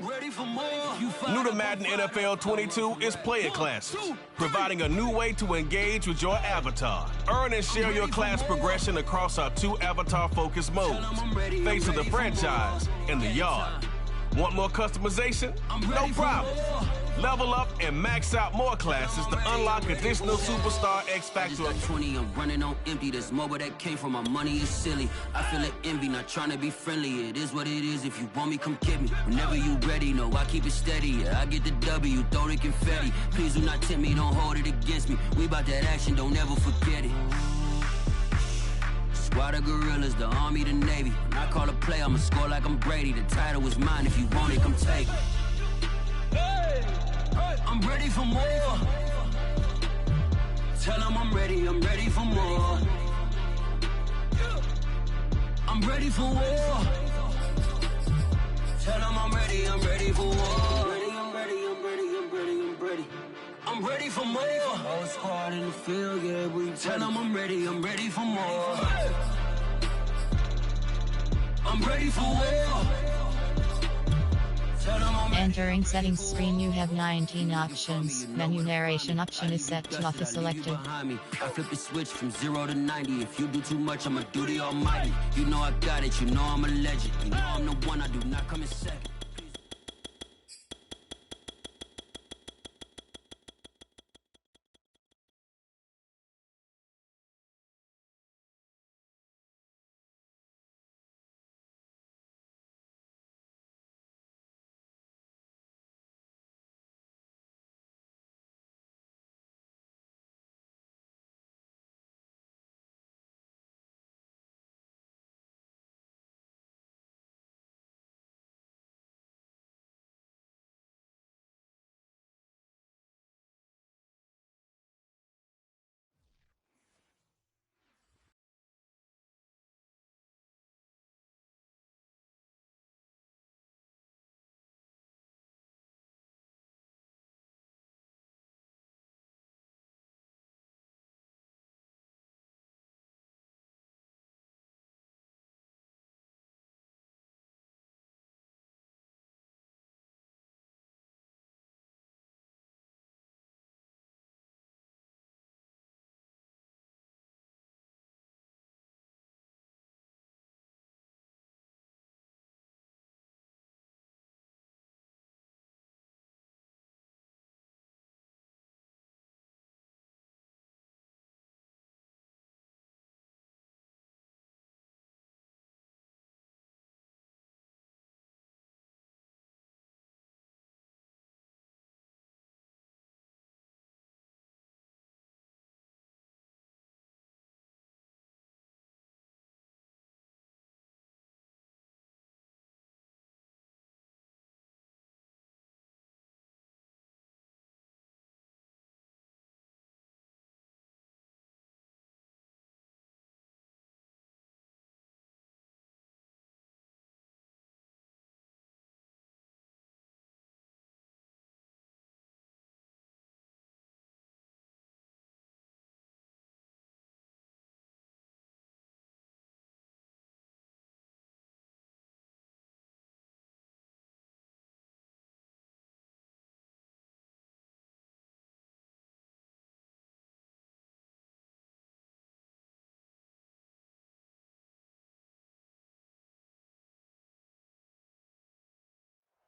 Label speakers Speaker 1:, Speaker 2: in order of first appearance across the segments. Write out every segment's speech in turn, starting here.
Speaker 1: ready for more.
Speaker 2: New to Madden NFL 22 is Player Classes, providing a new way to engage with your avatar. Earn and share your class progression across our 2 avatar-focused modes, Face of the Franchise and the Yard. Want more customization? No problem. Level up and max out more classes to unlock additional Superstar X Factor.
Speaker 1: 20, I'm running on empty. This mobile that came from my money is silly. I feel it envy, not trying to be friendly. It is what it is. If you want me, come get me. Whenever you ready, no, I keep it steady. Yeah, I get the W, throw the confetti. Please do not tempt me, don't hold it against me. We about that action, don't ever forget it. Squad of gorillas, the army, the navy. When I call a play, I'ma score like I'm Brady. The title is mine. If you want it, come take it. I'm ready for more. Tell them I'm ready for more. I'm ready for war. Tell them I'm ready for war. I'm ready for more. Whole squad in the field, yeah, we tell them I'm ready for more. I'm ready for war.
Speaker 3: Entering settings screen, you have 19 options. Menu narration option is set to auto selected.
Speaker 1: I flip the switch from 0 to 90. If you do too much, I'ma do the almighty. You know I got it, you know I'm a legend. You know I'm the one, I do not come in second.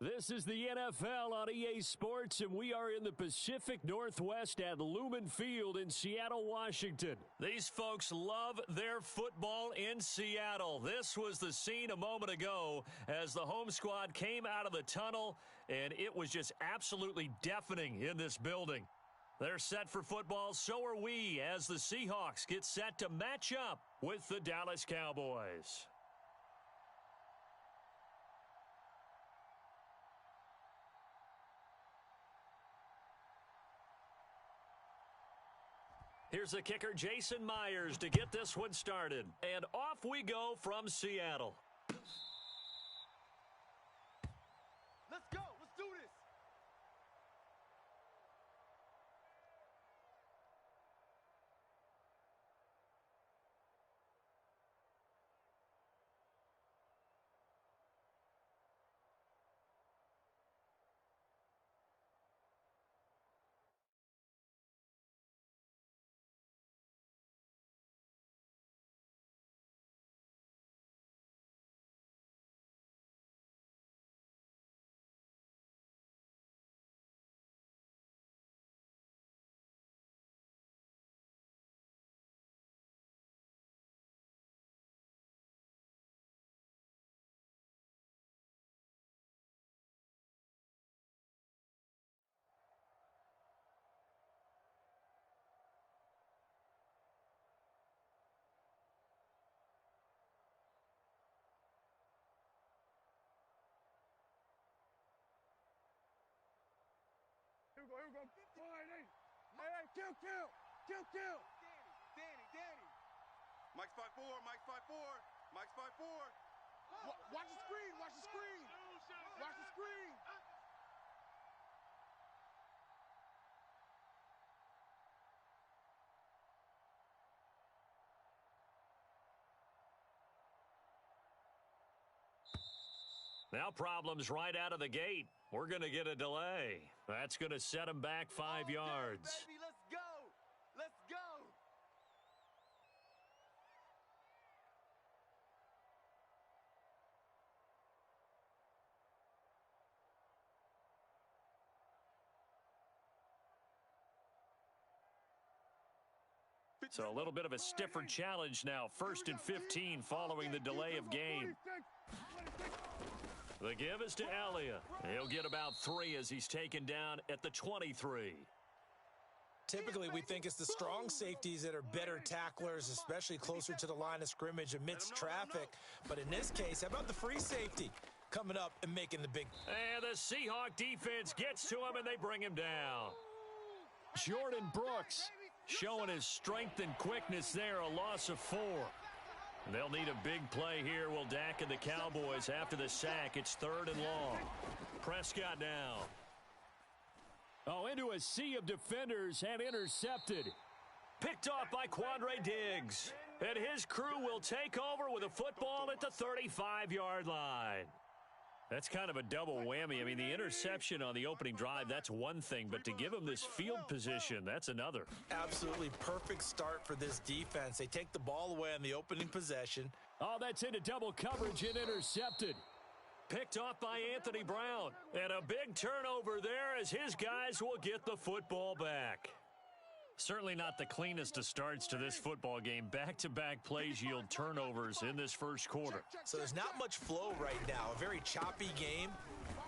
Speaker 4: This is the NFL on EA Sports, and we are in the Pacific Northwest at Lumen Field in Seattle, Washington. These folks love their football in Seattle. This was the scene a moment ago as the home squad came out of the tunnel, and it was just absolutely deafening in this building. They're set for football, so are we, as the Seahawks get set to match up with the Dallas Cowboys. Here's the kicker, Jason Myers, to get this one started. And off we go from Seattle.
Speaker 5: Let's go. Let's do this. Kill. Danny. Mike's 5'4", Mike's 5'4", Mike's 5'4". Watch the screen, watch the screen. Watch the screen.
Speaker 4: Now problems right out of the gate. We're going to get a delay. That's going to set him back 5 yards.
Speaker 5: Baby, let's go. Let's go.
Speaker 4: So a little bit of a stiffer challenge now. 1st and 15 following the delay of game. The give is to Elliott. He'll get about 3 as he's taken down at the 23.
Speaker 6: Typically, we think it's the strong safeties that are better tacklers, especially closer to the line of scrimmage amidst traffic. But in this case, how about the free safety coming up and making the big...
Speaker 4: And the Seahawk defense gets to him, and they bring him down. Jordan Brooks showing his strength and quickness there, a loss of 4. They'll need a big play here. Will Dak and the Cowboys after the sack. It's 3rd and long. Prescott now. Oh, into a sea of defenders and intercepted. Picked off by Quandre Diggs. And his crew will take over with a football at the 35-yard line. That's kind of a double whammy. I mean, the interception on the opening drive, that's one thing. But to give him this field position, that's another.
Speaker 6: Absolutely perfect start for this defense. They take the ball away on the opening possession.
Speaker 4: Oh, that's into double coverage and intercepted. Picked off by Anthony Brown. And a big turnover there as his guys will get the football back. Certainly not the cleanest of starts to this football game. Back-to-back plays yield turnovers in this first quarter.
Speaker 6: So there's not much flow right now. A very choppy game.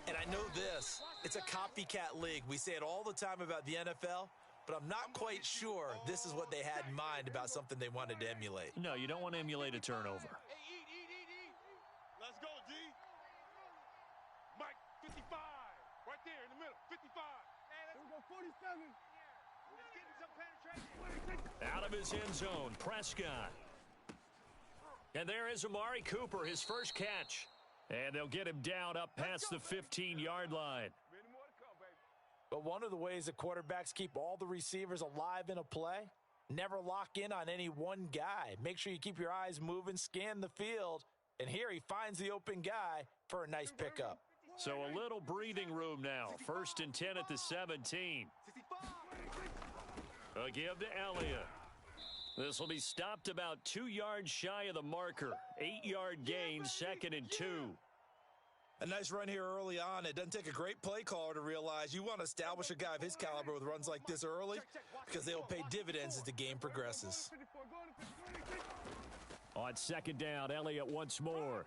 Speaker 6: And I know this. It's a copycat league. We say it all the time about the NFL, but I'm not quite sure this is what they had in mind about something they wanted to emulate.
Speaker 4: No, you don't want to emulate a turnover.
Speaker 5: Hey, eat. Let's go, D. Mike, 55. Right there in the middle, 55. Hey, let's go, 47. Let's get some penetration.
Speaker 4: Out of his end zone, Prescott. And there is Amari Cooper, his first catch. And they'll get him down up past the 15-yard line.
Speaker 6: But one of the ways that quarterbacks keep all the receivers alive in a play, never lock in on any one guy. Make sure you keep your eyes moving, scan the field. And here he finds the open guy for a nice pickup.
Speaker 4: So a little breathing room now. 1st and 10 at the 17. A give to Elliott. This will be stopped about 2 yards shy of the marker. 8-yard gain, 2nd and 2.
Speaker 6: A nice run here early on. It doesn't take a great play caller to realize you want to establish a guy of his caliber with runs like this early because they will pay dividends as the game progresses.
Speaker 4: On 2nd down, Elliott once more.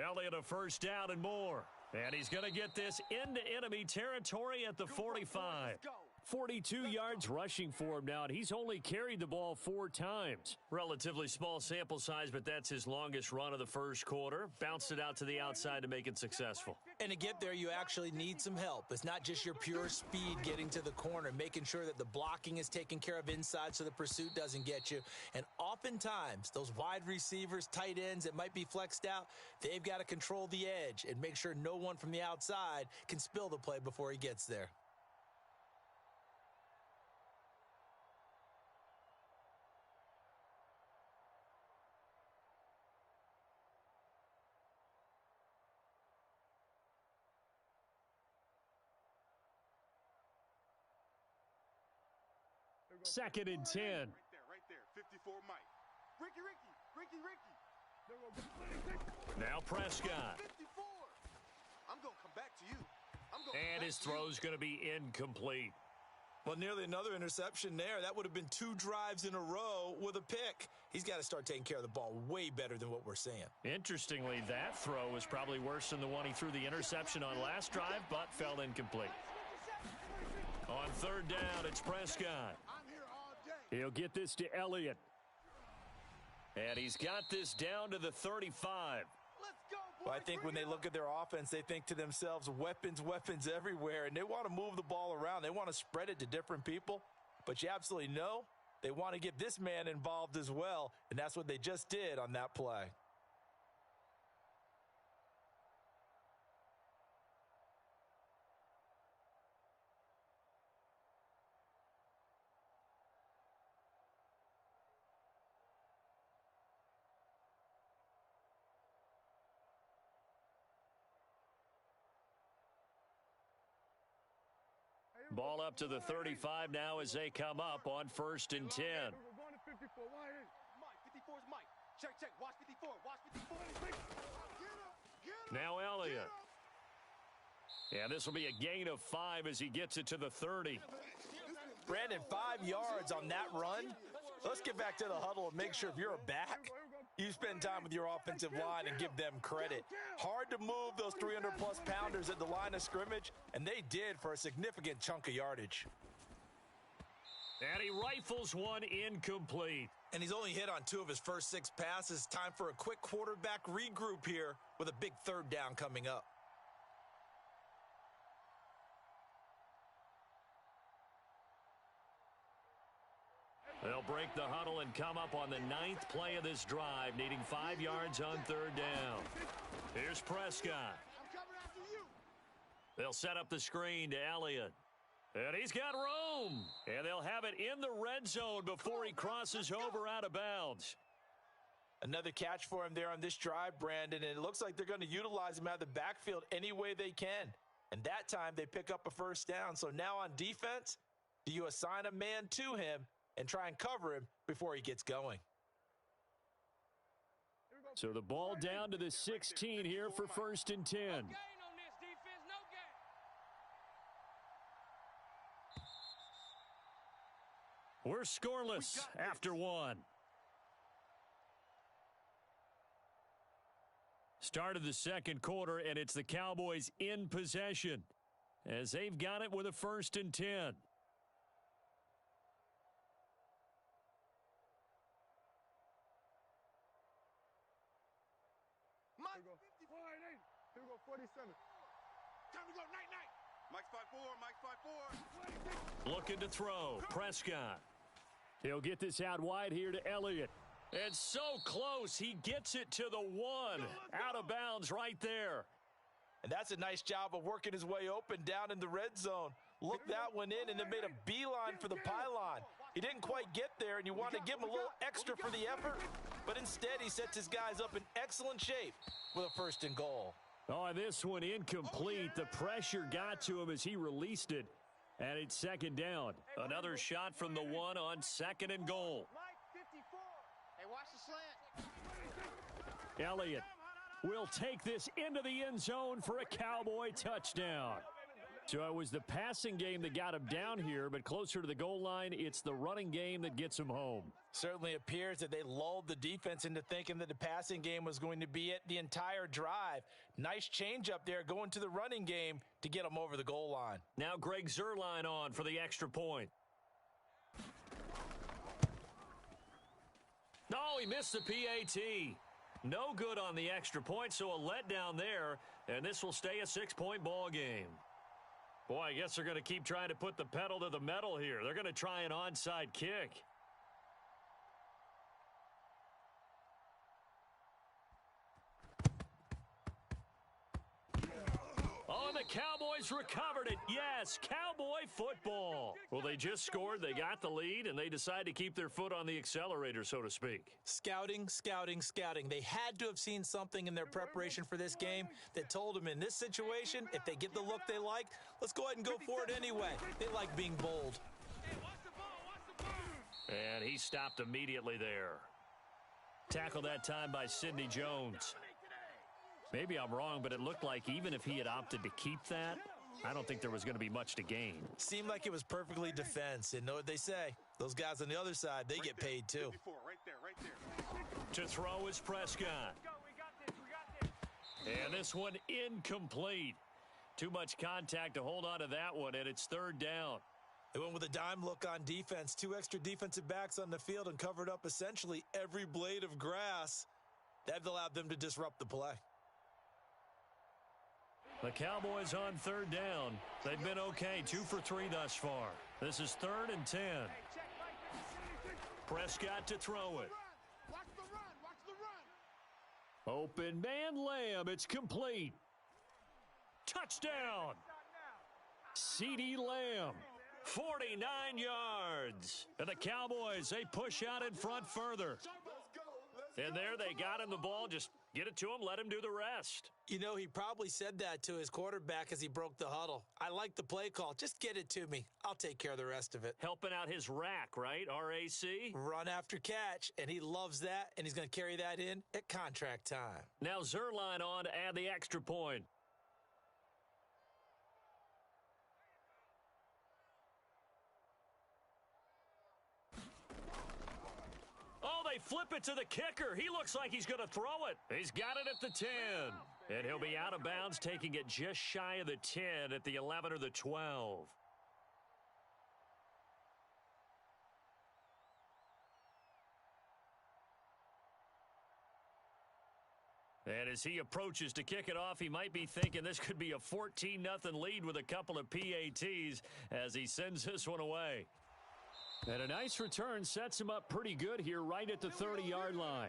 Speaker 4: Elliott a first down and more. And he's going to get this into enemy territory at the 45. 42 yards rushing for him now, and he's only carried the ball 4 times. Relatively small sample size, but that's his longest run of the first quarter. Bounced it out to the outside to make it successful.
Speaker 6: And to get there, you actually need some help. It's not just your pure speed getting to the corner, making sure that the blocking is taken care of inside so the pursuit doesn't get you. And oftentimes, those wide receivers, tight ends that might be flexed out, they've got to control the edge and make sure no one from the outside can spill the play before he gets there.
Speaker 4: Second and 10.
Speaker 5: Right there, 54 Mike. Ricky.
Speaker 4: Now Prescott.
Speaker 5: 54. I'm going to come back to you.
Speaker 4: And his throw's going to be incomplete.
Speaker 6: Well, nearly another interception there. That would have been 2 drives in a row with a pick. He's got to start taking care of the ball way better than what we're seeing.
Speaker 4: Interestingly, that throw was probably worse than the one he threw the interception on last drive, but fell incomplete. On 3rd down, it's Prescott. He'll get this to Elliott. And he's got this down to the 35.
Speaker 6: Well, I think when they look at their offense, they think to themselves, weapons everywhere, and they want to move the ball around. They want to spread it to different people. but you absolutely know they want to get this man involved as well, and that's what they just did on that play.
Speaker 4: Ball up to the 35 now as they come up on 1st and 10.
Speaker 5: Going to 54. Why is Mike? 54 is Mike. Check. Watch 54. Watch 54.
Speaker 4: Now Elliott. Yeah, this will be a gain of 5 as he gets it to the 30.
Speaker 6: Brandon, 5 yards on that run. Let's get back to the huddle and make sure if you're a back, you spend time with your offensive line and give them credit. Hard to move those 300-plus pounders at the line of scrimmage, and they did for a significant chunk of yardage.
Speaker 4: And he rifles one incomplete.
Speaker 6: And he's only hit on 2 of his first 6 passes. Time for a quick quarterback regroup here with a big 3rd down coming up.
Speaker 4: They'll break the huddle and come up on the 9th play of this drive, needing 5 yards on 3rd down. Here's Prescott. They'll set up the screen to Elliott. And he's got room. And they'll have it in the red zone before he crosses over out of bounds.
Speaker 6: Another catch for him there on this drive, Brandon, and it looks like they're going to utilize him out of the backfield any way they can. And that time they pick up a 1st down. So now on defense, do you assign a man to him and try and cover him before he gets going?
Speaker 4: So the ball down to the 16 here for 1st and 10. We're scoreless after 1. Start of the 2nd quarter, and it's the Cowboys in possession as they've got it with a 1st and 10.
Speaker 5: Mike, 54. Here we go, 47. Time to go, night. Mike's 5'4", Mike's 5'4".
Speaker 4: Looking to throw, Prescott. He'll get this out wide here to Elliott. And so close, he gets it to the 1. Out of bounds right there.
Speaker 6: And that's a nice job of working his way open down in the red zone. Looked that one in and then made a beeline for the pylon. He didn't quite get there, and you want to give him a little extra for the effort, but instead he sets his guys up in excellent shape with a 1st and goal.
Speaker 4: Oh, this one incomplete. The pressure got to him as he released it, and it's 2nd down. Another shot from the 1 on 2nd and goal.
Speaker 5: Mike, 54. Hey, watch the slant.
Speaker 4: Elliott will take this into the end zone for a Cowboy touchdown. So it was the passing game that got him down here, but closer to the goal line, it's the running game that gets him home.
Speaker 6: Certainly appears that they lulled the defense into thinking that the passing game was going to be it the entire drive. Nice change up there going to the running game to get them over the goal line.
Speaker 4: Now Greg Zuerlein on for the extra point. No, he missed the PAT. No good on the extra point, so a letdown there, and this will stay a 6-point ball game. Boy, I guess they're going to keep trying to put the pedal to the metal here. They're going to try an onside kick. Oh, and the Cowboys recovered it. Yes, Cowboy football. Well, they just scored, they got the lead, and they decide to keep their foot on the accelerator, so to speak.
Speaker 6: Scouting. They had to have seen something in their preparation for this game that told them in this situation, if they get the look they like, let's go ahead and go for it anyway. They like being bold.
Speaker 4: And he stopped immediately there. Tackled that time by Sidney Jones. Maybe I'm wrong, but it looked like even if he had opted to keep that, I don't think there was going to be much to gain.
Speaker 6: Seemed like it was perfectly defense. And know what they say? Those guys on the other side, they get paid too.
Speaker 5: Right there.
Speaker 4: To throw is Prescott. And this one incomplete. Too much contact to hold on to that one, and it's 3rd down.
Speaker 6: They went with a dime look on defense. 2 extra defensive backs on the field and covered up essentially every blade of grass. That allowed them to disrupt the play.
Speaker 4: The Cowboys on 3rd down. They've been okay, 2 for 3 thus far. This is 3rd and 10. Prescott to throw it.
Speaker 5: Watch the run. Watch the run.
Speaker 4: Open man Lamb. It's complete. Touchdown. CeeDee Lamb. 49 yards. And the Cowboys, they push out in front further. And there they got him the ball. Just get it to him. Let him do the rest.
Speaker 6: You know, he probably said that to his quarterback as he broke the huddle. I like the play call. Just get it to me. I'll take care of the rest of it.
Speaker 4: Helping out his rack, right? RAC?
Speaker 6: Run after catch, and he loves that, and he's going to carry that in at contract time.
Speaker 4: Now Zerline on to add the extra point. Oh, they flip it to the kicker. He looks like he's going to throw it. He's got it at the 10. And he'll be out of bounds, taking it just shy of the 10 at the 11 or the 12. And as he approaches to kick it off, he might be thinking this could be a 14-0 lead with a couple of PATs as he sends this one away. And a nice return sets him up pretty good here right at the 30-yard line.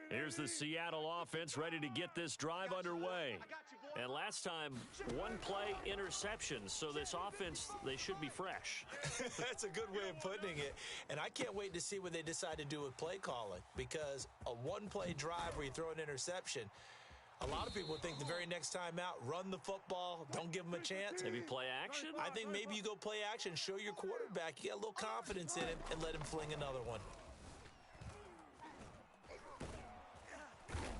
Speaker 4: Here's the Seattle offense ready to get this drive underway. And last time, one play interception. So this offense, they should be fresh.
Speaker 6: That's a good way of putting it. And I can't wait to see what they decide to do with play calling, because a one-play drive where you throw an interception, a lot of people think the very next time out, run the football, don't give them a chance.
Speaker 4: Maybe play action?
Speaker 6: I think maybe you go play action, show your quarterback, you get a little confidence in him, and let him fling another one.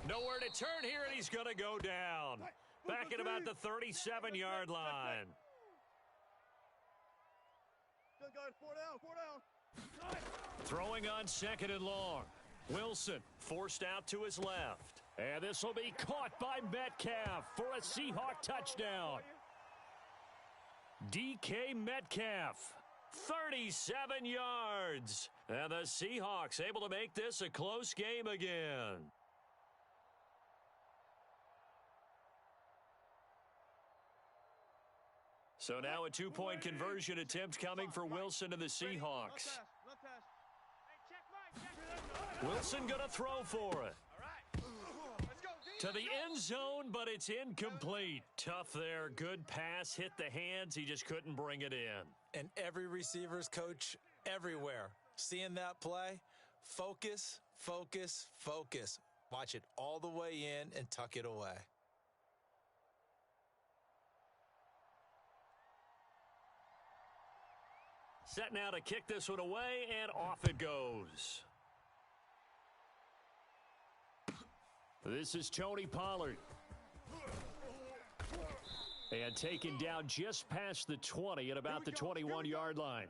Speaker 4: Nowhere to turn here, and he's going to go down. Back at about the 37-yard line. Throwing on 2nd and long. Wilson forced out to his left. And this will be caught by Metcalf for a Seahawk touchdown. DK Metcalf, 37 yards. And the Seahawks able to make this a close game again. So now a two-point conversion attempt coming for Wilson and the Seahawks. Wilson going to throw for it. To the end zone, but it's incomplete. Tough there. Good pass. Hit the hands. He just couldn't bring it in.
Speaker 6: And every receiver's coach everywhere, seeing that play, focus, focus, focus. Watch it all the way in and tuck it away.
Speaker 4: Set now to kick this one away, and off it goes. This is Tony Pollard. And taken down just past the 20 at about the 21-yard line.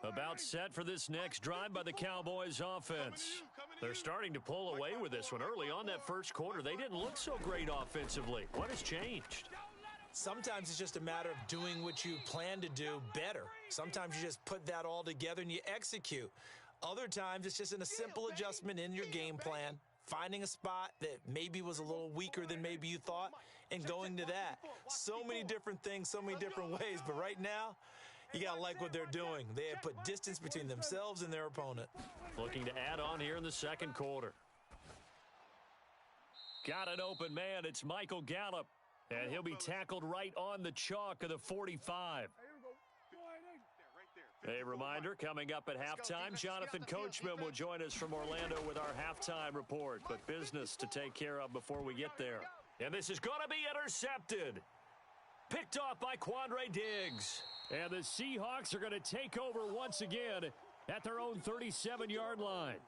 Speaker 4: About set for this next drive by the Cowboys offense. They're starting to pull away with this one. Early on that first quarter, they didn't look so great offensively. What has changed?
Speaker 6: Sometimes it's just a matter of doing what you plan to do better. Sometimes you just put that all together and you execute. Other times it's just a simple adjustment in your game plan, finding a spot that maybe was a little weaker than maybe you thought, and going to that. So many different things, so many different ways. But right now, you got to like what they're doing. They have put distance between themselves and their opponent.
Speaker 4: Looking to add on here in the second quarter. Got an open man. It's Michael Gallup. And he'll be tackled right on the chalk of the 45. A reminder, coming up at halftime, Jonathan Coachman will join us from Orlando with our halftime report. But business to take care of before we get there. And this is going to be intercepted. Picked off by Quandre Diggs. And the Seahawks are going to take over once again at their own 37-yard line.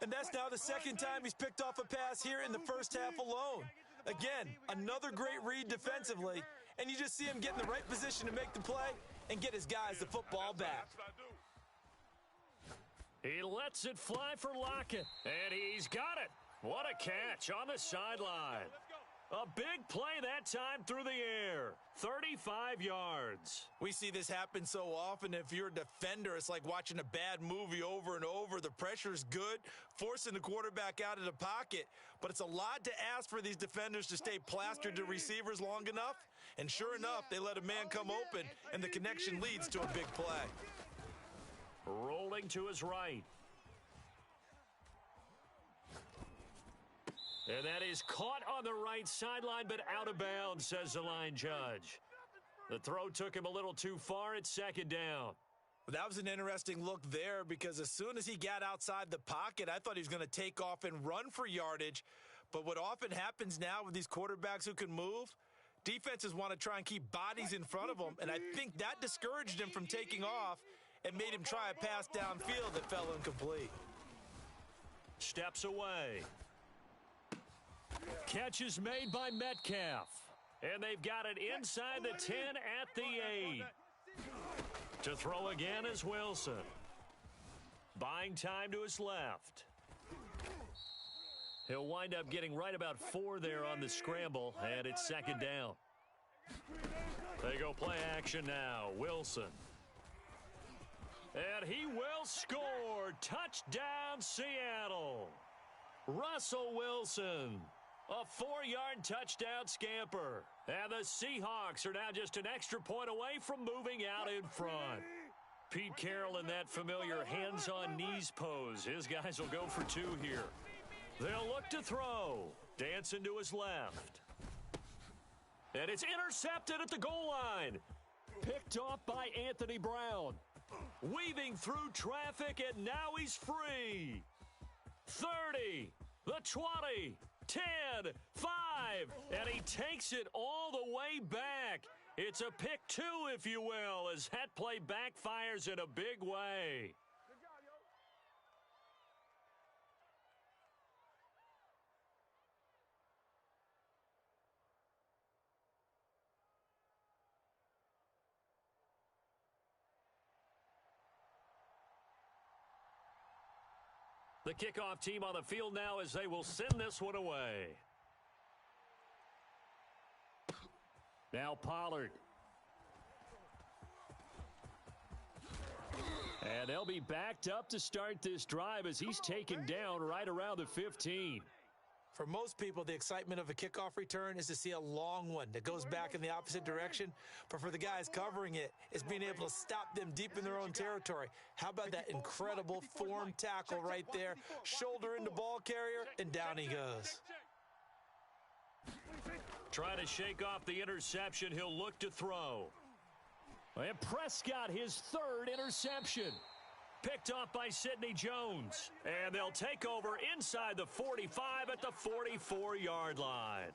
Speaker 6: And that's now the second time he's picked off a pass here in the first half alone. Again, another great read defensively, and you just see him get in the right position to make the play and get his guys the football back.
Speaker 4: He lets it fly for Lockett, and he's got it. What a catch on the sideline. A big play that time through the air. 35 yards.
Speaker 6: We see this happen so often. If you're a defender, it's like watching a bad movie over and over. The pressure's good, forcing the quarterback out of the pocket. But it's a lot to ask for these defenders to stay plastered to receivers long enough. And sure enough, they let a man come open, and the connection leads to a big play.
Speaker 4: Rolling to his right. And that is caught on the right sideline, but out of bounds, says the line judge. The throw took him a little too far. It's second down.
Speaker 6: That was an interesting look there because as soon as he got outside the pocket, I thought he was going to take off and run for yardage. But what often happens now with these quarterbacks who can move, defenses want to try and keep bodies in front of them, and I think that discouraged him from taking off and made him try a pass downfield that fell incomplete.
Speaker 4: Steps away. Catch is made by Metcalf. And they've got it inside the 10 at the 8. To throw again is Wilson. Buying time to his left. He'll wind up getting right about 4 there on the scramble, and it's second down. They go play action now. Wilson. And he will score. Touchdown, Seattle. Russell Wilson. A 4-yard touchdown scamper. And the Seahawks are now just an extra point away from moving out in front. Pete Carroll in that familiar hands-on knees pose. His guys will go for 2 here. They'll look to throw. Dancing to his left. And it's intercepted at the goal line. Picked off by Anthony Brown. Weaving through traffic, and now he's free. 30, the 20, 10, 5, and he takes it all the way back. It's a pick 2, if you will, as that play backfires in a big way. The kickoff team on the field now as they will send this one away. Now Pollard. And they'll be backed up to start this drive as he's taken down right around the 15.
Speaker 6: For most people, the excitement of a kickoff return is to see a long one that goes back in the opposite direction. But for the guys covering it, it's being able to stop them deep in their own territory. How about that incredible form tackle right there? Shoulder into ball carrier, and down he goes.
Speaker 4: Trying to shake off the interception, he'll look to throw. And Prescott, his 3rd interception. Picked off by Sidney Jones. And they'll take over inside the 45 at the 44-yard line.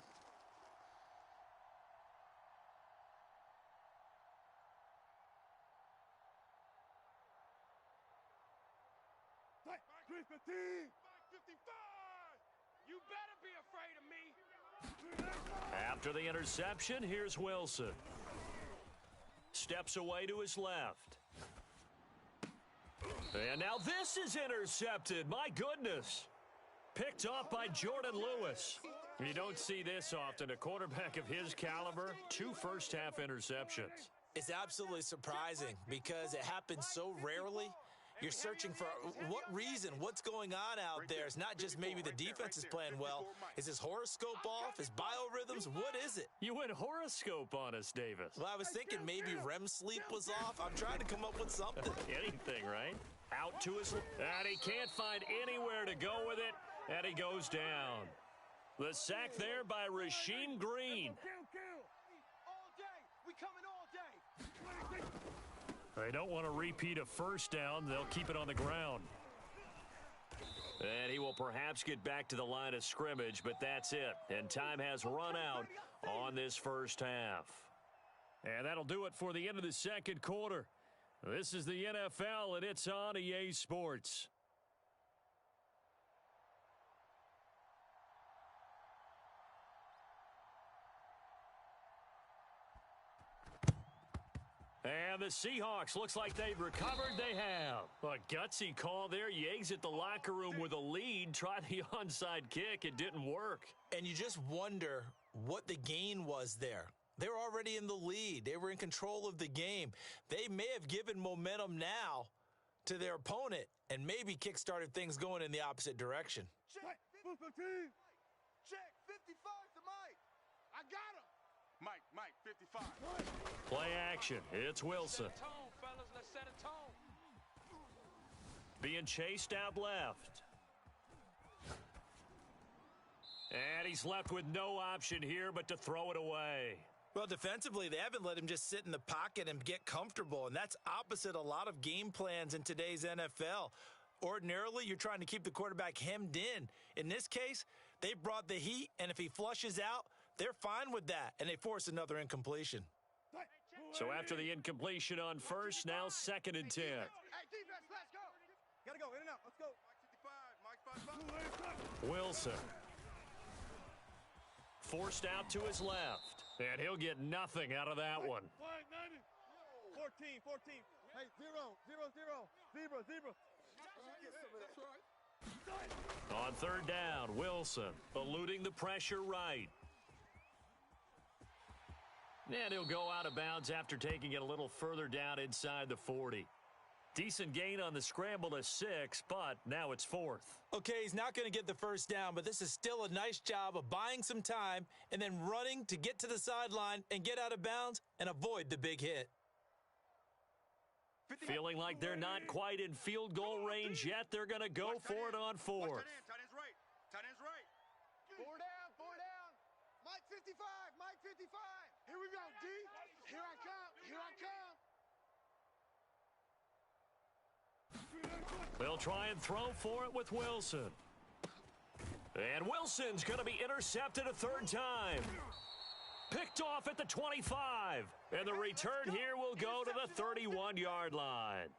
Speaker 5: You better be afraid of me.
Speaker 4: After the interception, here's Wilson. Steps away to his left. And now this is intercepted. My goodness. Picked off by Jordan Lewis. You don't see this often. A quarterback of his caliber, 2 first-half interceptions.
Speaker 6: It's absolutely surprising because it happens so rarely. You're searching for what reason, what's going on out there. It's not just maybe the defense is playing well. Is his horoscope off? His biorhythms? What is it?
Speaker 4: You went horoscope on us, Davis.
Speaker 6: Well, I was thinking maybe REM sleep was off. I'm trying to come up with something.
Speaker 4: Anything, right? Out to his... And he can't find anywhere to go with it, and he goes down. The sack there by Rasheem Green.
Speaker 5: All day. We coming all day.
Speaker 4: They don't want to repeat a first down. They'll keep it on the ground. And he will perhaps get back to the line of scrimmage, but that's it. And time has run out on this first half. And that'll do it for the end of the second quarter. This is the NFL, and it's on EA Sports. And the Seahawks, looks like they've recovered. They have. A gutsy call there. You exit the locker room with a lead. Try the onside kick. It didn't work.
Speaker 6: And you just wonder what the gain was there. They were already in the lead. They were in control of the game. They may have given momentum now to their opponent and maybe kick-started things going in the opposite direction.
Speaker 5: Check. Check. 55 to Mike. I got him. Mike, 55.
Speaker 4: Play action. It's Wilson.
Speaker 5: Set a tone, fellas. Let's set a tone.
Speaker 4: Being chased out left. And he's left with no option here but to throw it away.
Speaker 6: Well, defensively, they haven't let him just sit in the pocket and get comfortable, and that's opposite a lot of game plans in today's NFL. Ordinarily, you're trying to keep the quarterback hemmed in. In this case, they brought the heat, and if he flushes out, they're fine with that, and they force another incompletion.
Speaker 4: So after the incompletion on first, now 2nd and 10.
Speaker 5: Hey, defense, let's go. Gotta go, in and out. Let's go. Mike 55, Mike 55.
Speaker 4: Wilson. Forced out to his left. And he'll get nothing out of that one.
Speaker 5: 14. Hey, 0. Zebra.
Speaker 4: On 3rd down, Wilson eluding the pressure right. And he'll go out of bounds after taking it a little further down inside the 40. Decent gain on the scramble to 6, but now it's 4th.
Speaker 6: Okay, he's not going to get the first down, but this is still a nice job of buying some time and then running to get to the sideline and get out of bounds and avoid the big hit.
Speaker 4: Feeling like they're not quite in field goal range yet, they're going to go for it on 4th.
Speaker 5: Tight end's right. 4 down. Mike 55. Here we go, D. Here I come.
Speaker 4: They'll try and throw for it with Wilson. And Wilson's going to be intercepted a 3rd time. Picked off at the 25. And the return here will go to the 31-yard line.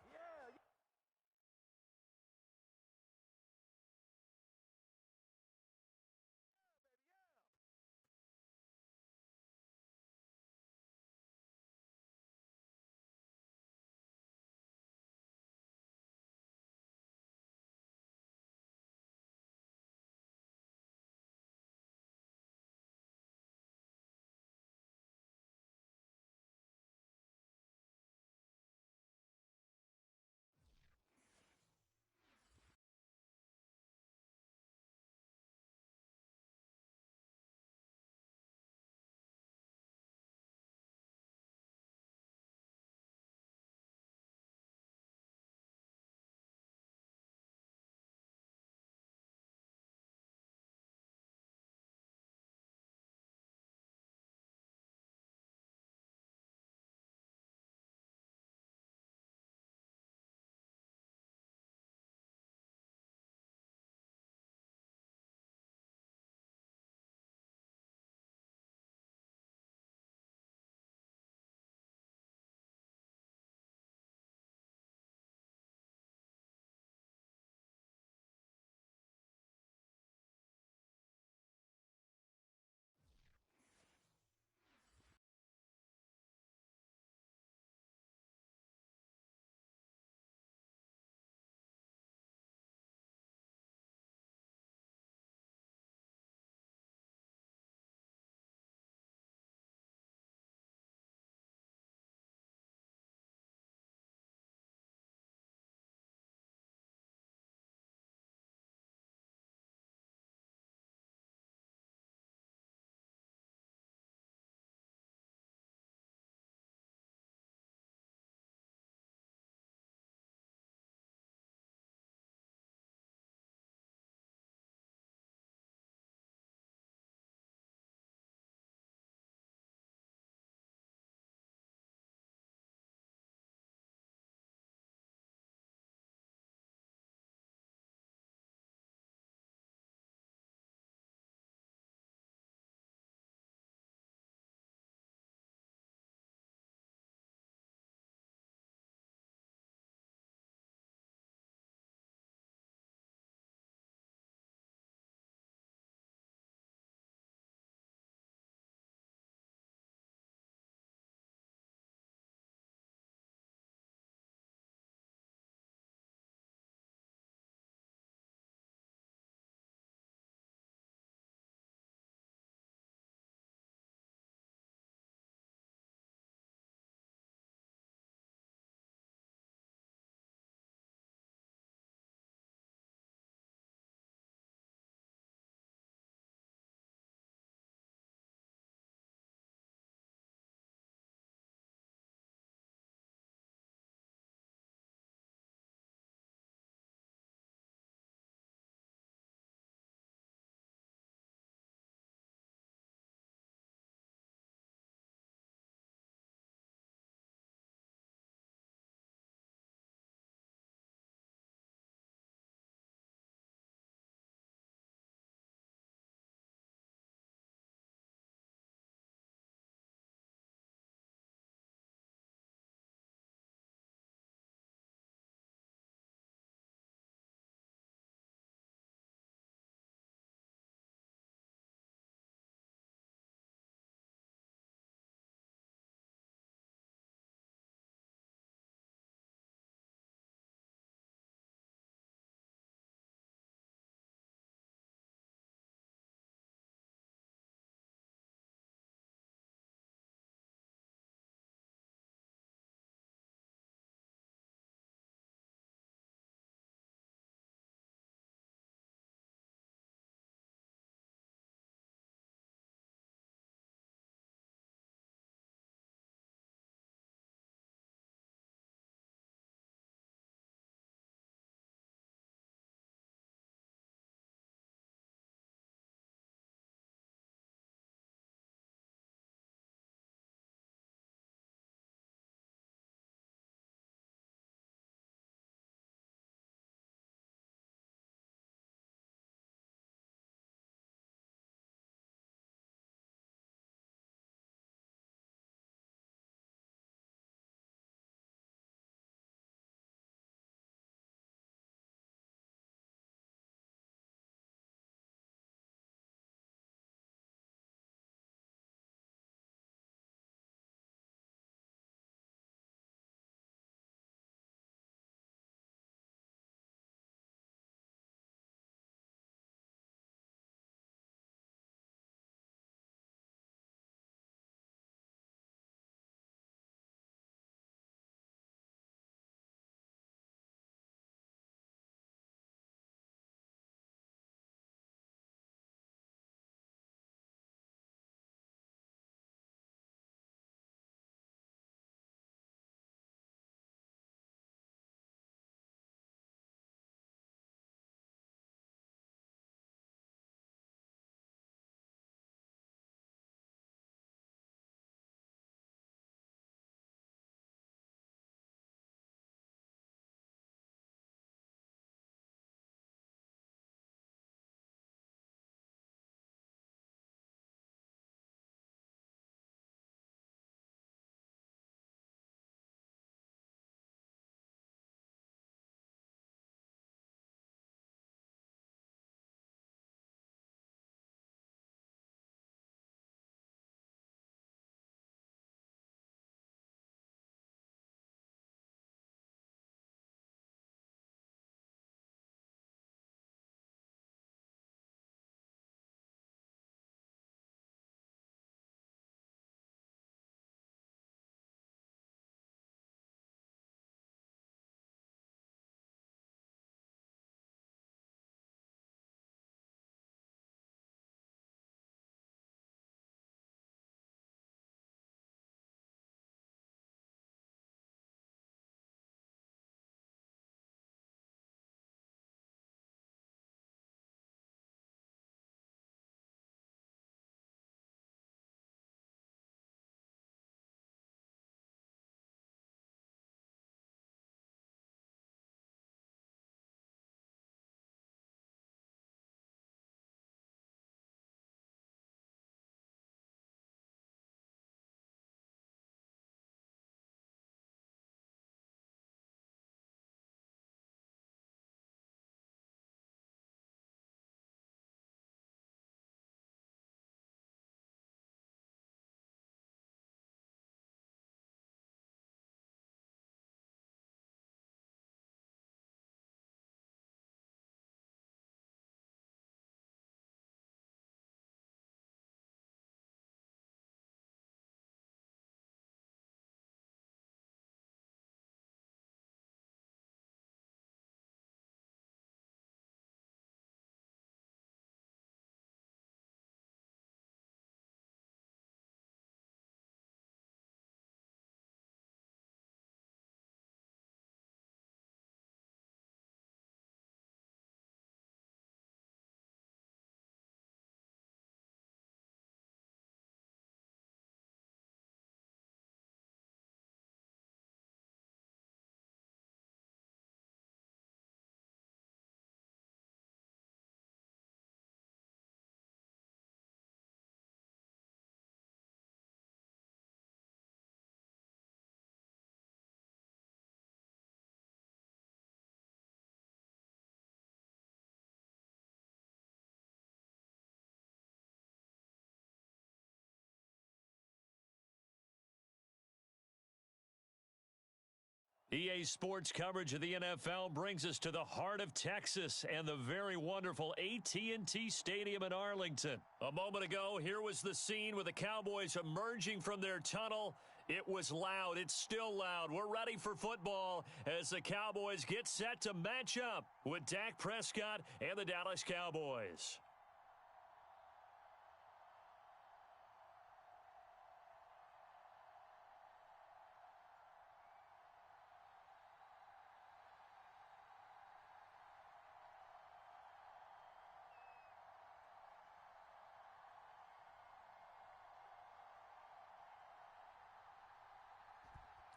Speaker 4: EA Sports coverage of the NFL brings us to the heart of Texas and the very wonderful AT&T Stadium in Arlington. A moment ago, here was the scene with the Cowboys emerging from their tunnel. It was loud. It's still loud. We're ready for football as the Cowboys get set to match up with Dak Prescott and the Dallas Cowboys.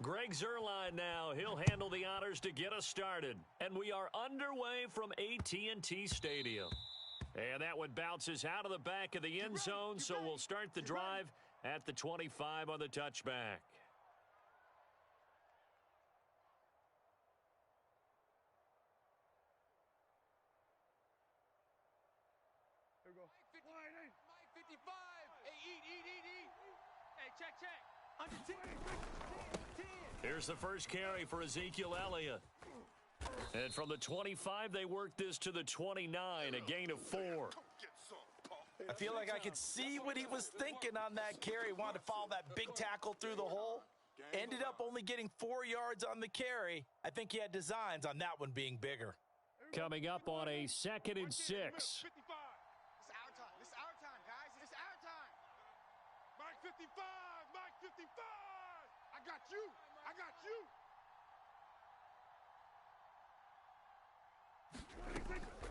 Speaker 4: Greg Zuerlein now. He'll handle the honors to get us started. And we are underway from AT&T Stadium. And that one bounces out of the back of the end zone, so we'll start the drive at the 25 on the touchback.
Speaker 5: There we go. Mike 55. Hey, eat. Hey, check. Under 10.
Speaker 4: Here's the first carry for Ezekiel Elliott. And from the 25, they work this to the 29, a gain of 4.
Speaker 6: I feel like I could see what he was thinking on that carry. Wanted to follow that big tackle through the hole. Ended up only getting 4 yards on the carry. I think he had designs on that one being bigger.
Speaker 4: Coming up on a 2nd and 6.
Speaker 5: It's our time. It's our time, guys. It's our time. Mike 55. Mike 55. I got you.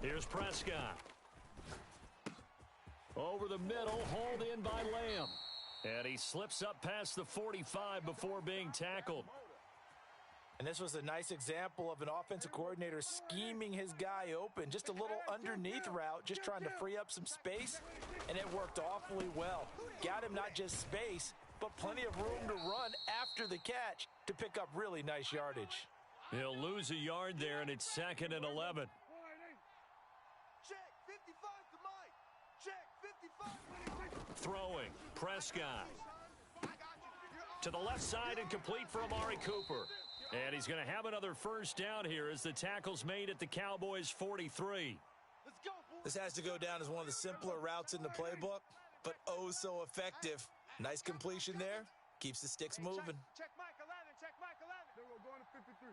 Speaker 4: Here's Prescott. Over the middle, hauled in by Lamb. And he slips up past the 45 before being tackled.
Speaker 6: And this was a nice example of an offensive coordinator scheming his guy open. Just a little underneath route, just trying to free up some space, and it worked awfully well. Got him not just space, but plenty of room to run after the catch to pick up really nice yardage.
Speaker 4: He'll lose a yard there, and it's 2nd and 11.
Speaker 5: Check 55 to Mike. Check 55.
Speaker 4: Throwing, Prescott. To the left side and complete for Amari Cooper. And he's going to have another first down here as the tackle's made at the Cowboys' 43.
Speaker 5: Let's go.
Speaker 6: This has to go down as one of the simpler routes in the playbook, but oh so effective. Nice completion there. Keeps the sticks moving.
Speaker 5: Check Mike 11. Check Mike 11. There we go. Going to 53.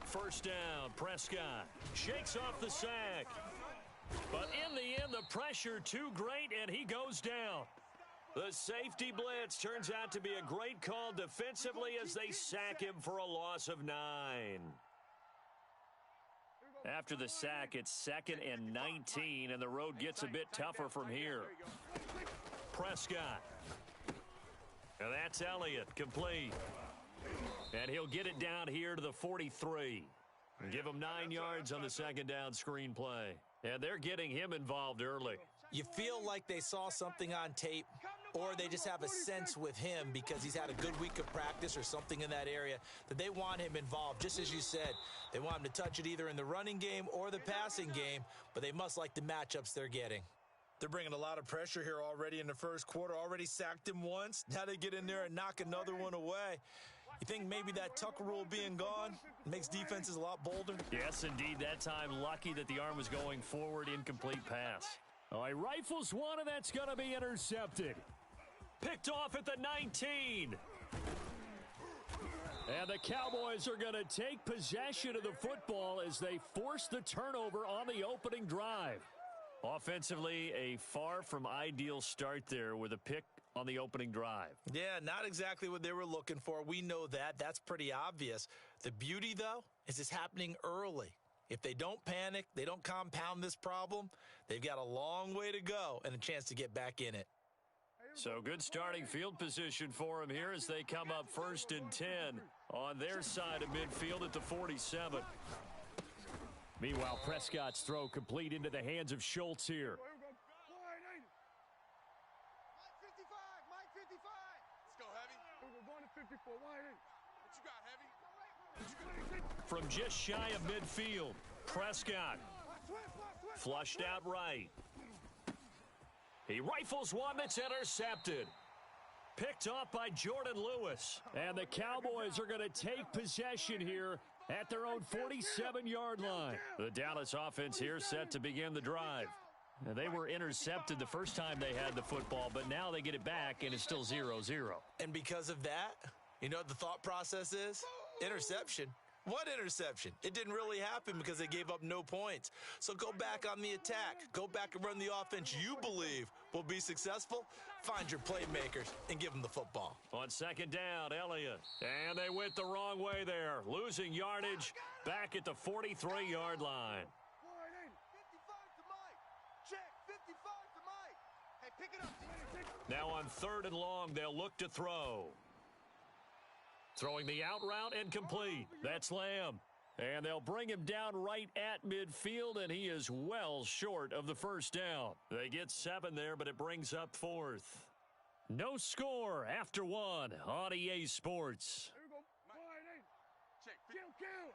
Speaker 4: First down, Prescott shakes off the sack. But in the end, the pressure too great, and he goes down. The safety blitz turns out to be a great call defensively as they sack him for a loss of 9. After the sack, it's 2nd and 19, and the road gets a bit tougher from here. Prescott. And that's Elliott, complete. And he'll get it down here to the 43. And give him 9 yards on the 2nd down screen play. And they're getting him involved early.
Speaker 6: You feel like they saw something on tape, or they just have a sense with him because he's had a good week of practice or something in that area that they want him involved. Just as you said, they want him to touch it either in the running game or the passing game, but they must like the matchups they're getting. They're bringing a lot of pressure here already in the first quarter. Already sacked him once. Now they get in there and knock another one away. You think maybe that Tucker rule being gone makes defenses a lot bolder?
Speaker 4: Yes, indeed. That time, lucky that the arm was going forward. Incomplete pass. Oh, he rifles one, and that's going to be intercepted. Picked off at the 19. And the Cowboys are going to take possession of the football as they force the turnover on the opening drive. Offensively, a far from ideal start there with a pick on the opening drive.
Speaker 6: Yeah, not exactly what they were looking for. We know that. That's pretty obvious. The beauty, though, is it's happening early. If they don't panic, they don't compound this problem, they've got a long way to go and a chance to get back in it.
Speaker 4: So good starting field position for them here as they come up 1st and 10 on their side of midfield at the 47. Meanwhile, Prescott's throw complete into the hands of Schultz here.
Speaker 5: Mike 55. Let's go, Heavy. We're going to 54. Wide in. What you got, Heavy?
Speaker 4: From just shy of midfield, Prescott flushed out right. He rifles one that's intercepted. Picked off by Jordan Lewis. And the Cowboys are going to take possession here at their own 47-yard line. The Dallas offense here set to begin the drive. Now, they were intercepted the first time they had the football, but now they get it back, and it's still 0-0.
Speaker 6: And because of that, you know what the thought process is? Interception. What interception? It didn't really happen because they gave up no points. So go back on the attack. Go back and run the offense you believe will be successful. Find your playmakers and give them the football.
Speaker 4: On second down, Elliott. And they went the wrong way there. Losing yardage back at the 43-yard line.
Speaker 5: 55 to Mike. Check. 55 to Mike. Hey, pick it up.
Speaker 4: Now on third and long, they'll look to throw. Throwing the out route and complete. That's Lamb. And they'll bring him down right at midfield, and he is well short of the first down. They get 7 there, but it brings up 4th. No score after 1 on EA Sports.
Speaker 5: Here we go. Check. Kill.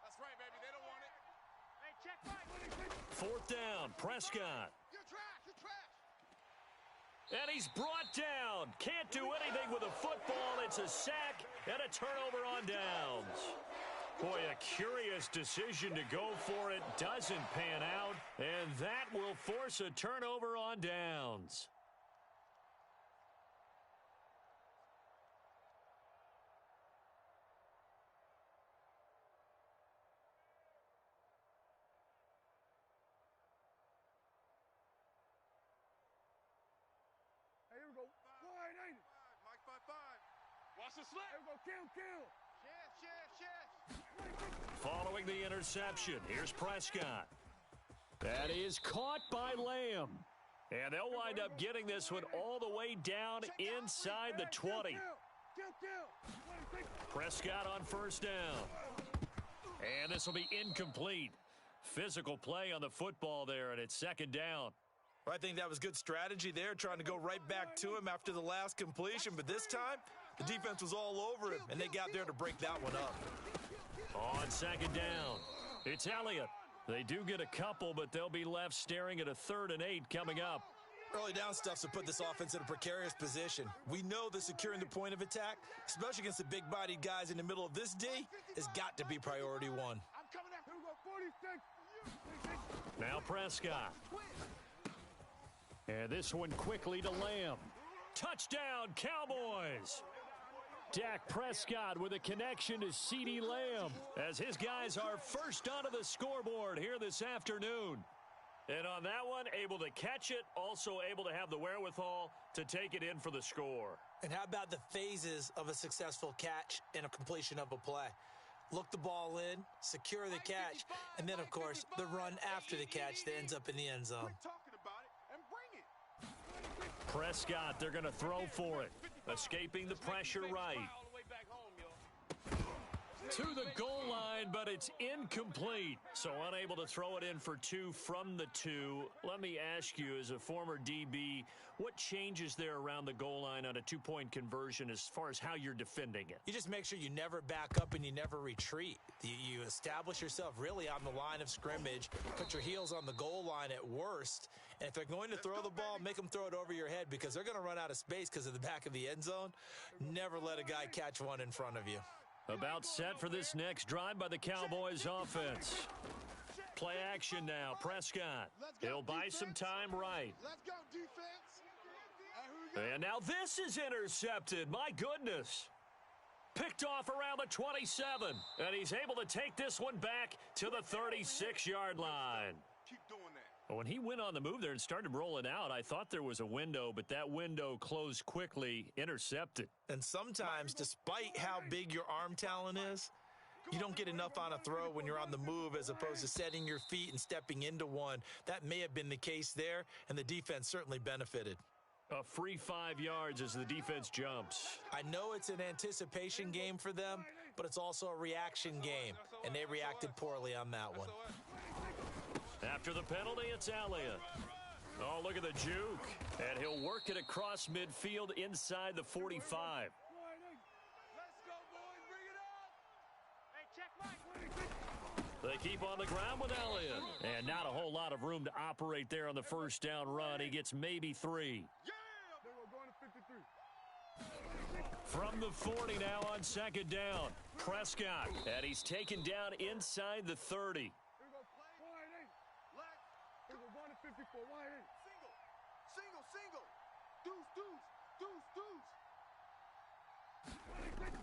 Speaker 5: That's right, baby. They don't want it. Hey, check Mike.
Speaker 4: 4th down, Prescott.
Speaker 5: You're trash.
Speaker 4: And he's brought down. Can't do anything with a football. It's a sack and a turnover on downs. Boy, a curious decision to go for it. Doesn't pan out. And that will force a turnover on downs.
Speaker 5: Here we go. 480. Mike 5-5. Watch the slip. Here we go. Kill. Chef.
Speaker 4: Following the interception, here's Prescott. That is caught by Lamb. And they'll wind up getting this one all the way down inside the 20.
Speaker 5: Kill.
Speaker 4: Prescott on first down. And this will be incomplete. Physical play on the football there, and it's second down.
Speaker 6: I think that was good strategy there, trying to go right back to him after the last completion. But this time, the defense was all over him, and they got there to break that one up.
Speaker 4: On second down, it's Elliott. They do get a couple, but they'll be left staring at a 3rd and 8 coming up.
Speaker 6: Early down stuff to put this offense in a precarious position. We know that securing the point of attack, especially against the big-bodied guys in the middle of this D, has got to be priority 1.
Speaker 5: I'm coming up. Here we go. 46.
Speaker 4: Now Prescott. And this one quickly to Lamb. Touchdown, Cowboys! Dak Prescott with a connection to CeeDee Lamb as his guys are first onto the scoreboard here this afternoon. And on that one, able to catch it, also able to have the wherewithal to take it in for the score.
Speaker 6: And how about the phases of a successful catch and a completion of a play? Look the ball in, secure the catch, and then, of course, the run after the catch that ends up in the end zone.
Speaker 4: Prescott, they're going to throw for it. Escaping the pressure right. To the goal line, but it's incomplete. So unable to throw it in for 2 from the 2. Let me ask you, as a former DB, what changes there around the goal line on a 2-point conversion as far as how you're defending it?
Speaker 6: You just make sure you never back up and you never retreat. You establish yourself really on the line of scrimmage, put your heels on the goal line at worst, and if they're going to throw the ball, make them throw it over your head because they're going to run out of space because of the back of the end zone. Never let a guy catch one in front of you.
Speaker 4: About set for this next drive by the Cowboys offense. Play action now, Prescott. He'll buy some time right.
Speaker 5: Let's go, defense.
Speaker 4: And now this is intercepted. My goodness. Picked off around the 27. And he's able to take this one back to the 36-yard line.
Speaker 5: Keep doing that.
Speaker 4: When he went on the move there and started rolling out, I thought there was a window, but that window closed quickly, intercepted.
Speaker 6: And sometimes, despite how big your arm talent is, you don't get enough on a throw when you're on the move as opposed to setting your feet and stepping into one. That may have been the case there, and the defense certainly benefited.
Speaker 4: A free 5 yards as the defense jumps.
Speaker 6: I know it's an anticipation game for them, but it's also a reaction game, and they reacted poorly on that one.
Speaker 4: After the penalty, it's Elliott. Oh, look at the juke. And he'll work it across midfield inside the 45.
Speaker 5: Let's go, boys. Bring it up. Hey, check Mike.
Speaker 4: They keep on the ground with Elliott. And not a whole lot of room to operate there on the first down run. He gets maybe 3.
Speaker 5: Yeah! They were going to 53.
Speaker 4: From the 40 now on second down. Prescott, and he's taken down inside the 30.
Speaker 5: Here we go, play. Wide eight. Left. Here we go, 1 to 54. Wide eight. Single. Single. Deuce, deuce. Deuce, deuce.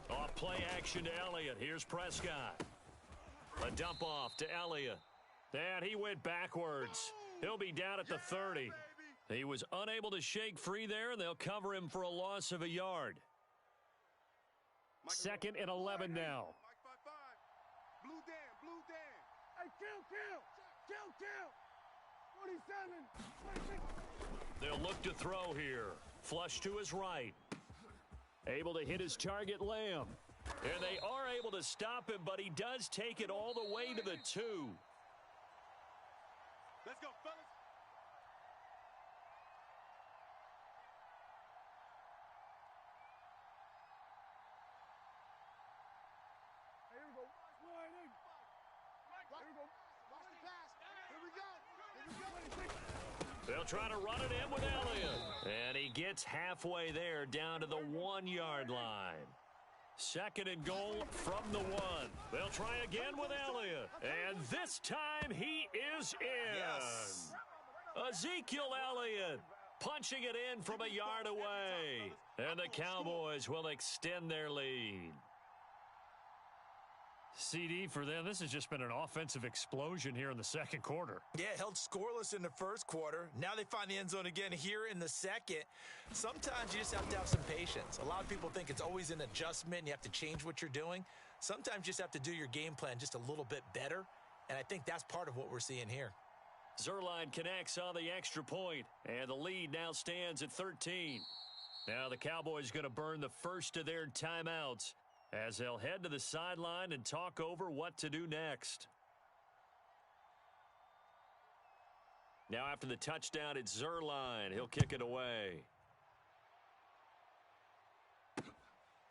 Speaker 4: Off play action to Elliott. Here's Prescott. A dump off to Elliott. And he went backwards. He'll be down at the 30. He was unable to shake free there, and they'll cover him for a loss of a yard. Second and 11 now.
Speaker 5: Mike 5-5. Blue Dan. Hey, kill. 47. 26.
Speaker 4: They'll look to throw here. Flush to his right. Able to hit his target, Lamb. And they are able to stop him, but he does take it all the way to the 2.
Speaker 5: Let's go, fellas. Hey, here we go. Wide eight. Here we go. Watch the pass. Here we go.
Speaker 4: They'll try to run it in with Elliott. And he gets halfway there, down to the 1-yard line. Second and goal from the 1. They'll try again with Elliott. And this time he is in.
Speaker 6: Yes.
Speaker 4: Ezekiel Elliott punching it in from a yard away. And the Cowboys will extend their lead. CD, for them, this has just been an offensive explosion here in the second quarter.
Speaker 6: Yeah, held scoreless in the first quarter. Now they find the end zone again here in the second. Sometimes you just have to have some patience. A lot of people think it's always an adjustment. You have to change what you're doing. Sometimes you just have to do your game plan just a little bit better, and I think that's part of what we're seeing here.
Speaker 4: Zerline connects on the extra point, and the lead now stands at 13. Now the Cowboys going to burn the first of their timeouts as they'll head to the sideline and talk over what to do next. Now after the touchdown, it's Zerline. He'll kick it away.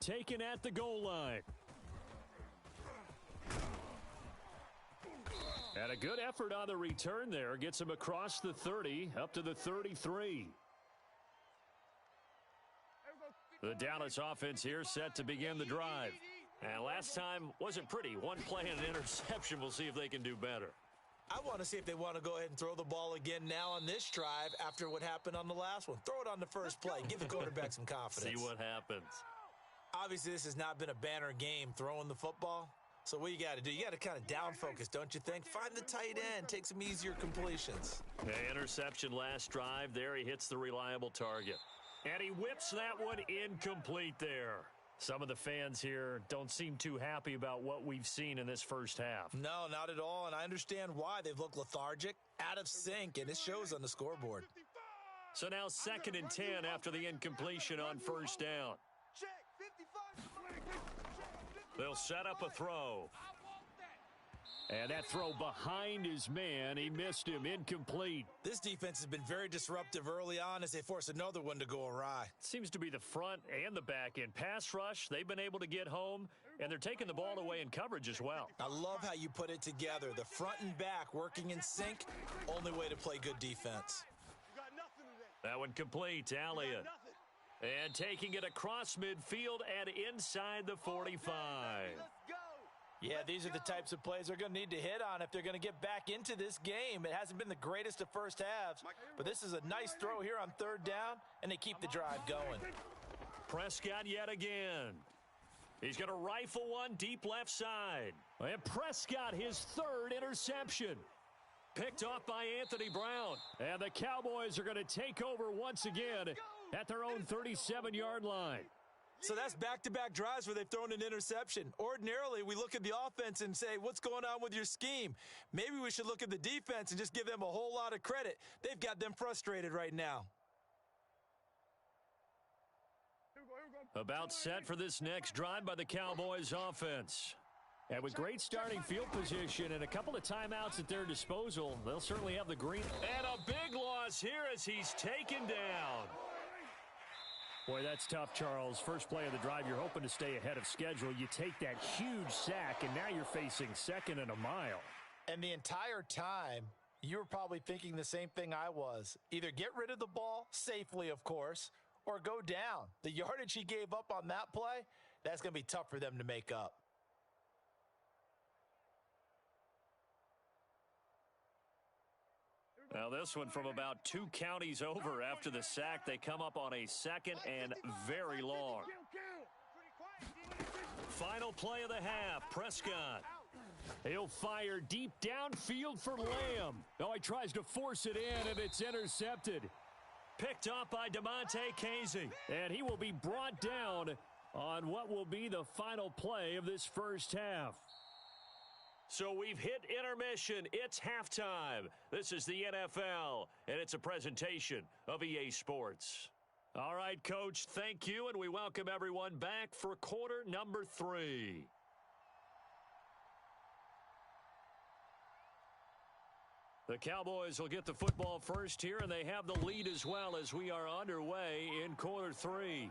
Speaker 4: Taken at the goal line. And a good effort on the return there. Gets him across the 30, up to the 33. The Dallas offense here set to begin the drive. And last time wasn't pretty. One play and an interception. We'll see if they can do better.
Speaker 6: I want to see if they want to go ahead and throw the ball again now on this drive after what happened on the last one. Throw it on the first play. Give the quarterback some confidence.
Speaker 4: See what happens.
Speaker 6: Obviously, this has not been a banner game throwing the football. So what you got to do, you got to kind of down focus, don't you think? Find the tight end. Take some easier completions.
Speaker 4: Interception last drive. There he hits the reliable target. And he whips that one incomplete there. Some of the fans here don't seem too happy about what we've seen in this first half.
Speaker 6: No, not at all, and I understand why. They've looked lethargic, out of sync, and it shows on the scoreboard.
Speaker 4: So now 2nd and 10 after the incompletion on first down. They'll set up a throw. And that throw behind his man, he missed him, incomplete.
Speaker 6: This defense has been very disruptive early on as they force another one to go awry.
Speaker 4: Seems to be the front and the back end. Pass rush, they've been able to get home, and they're taking the ball away in coverage as well.
Speaker 6: I love how you put it together. The front and back working in sync, only way to play good defense.
Speaker 4: That one complete to Elliott. And taking it across midfield and inside the 45.
Speaker 6: Yeah, these are the types of plays they're going to need to hit on if they're going to get back into this game. It hasn't been the greatest of first halves, but this is a nice throw here on 3rd down, and they keep the drive going.
Speaker 4: Prescott yet again. He's going to rifle one deep left side. And Prescott, his 3rd interception. Picked off by Anthony Brown. And the Cowboys are going to take over once again at their own 37-yard line.
Speaker 6: So that's back-to-back drives where they've thrown an interception. Ordinarily, we look at the offense and say, what's going on with your scheme? Maybe we should look at the defense and just give them a whole lot of credit. They've got them frustrated right now.
Speaker 4: About set for this next drive by the Cowboys offense. And with great starting field position and a couple of timeouts at their disposal, they'll certainly have the green. And a big loss here as he's taken down. Boy, that's tough, Charles. First play of the drive, you're hoping to stay ahead of schedule. You take that huge sack, and now you're facing 2nd and a mile.
Speaker 6: And the entire time, you were probably thinking the same thing I was. Either get rid of the ball, safely, of course, or go down. The yardage he gave up on that play, that's going to be tough for them to make up.
Speaker 4: Now this one from about 2 counties over after the sack. They come up on a 2nd and very long. Final play of the half, Prescott. He'll fire deep downfield for Lamb. Oh, he tries to force it in, and it's intercepted. Picked up by DeMonte Casey, and he will be brought down on what will be the final play of this first half. So we've hit intermission. It's halftime. This is the NFL, and it's a presentation of EA Sports. All right, Coach, thank you, and we welcome everyone back for quarter number 3. The Cowboys will get the football first here, and they have the lead as well as we are underway in quarter 3.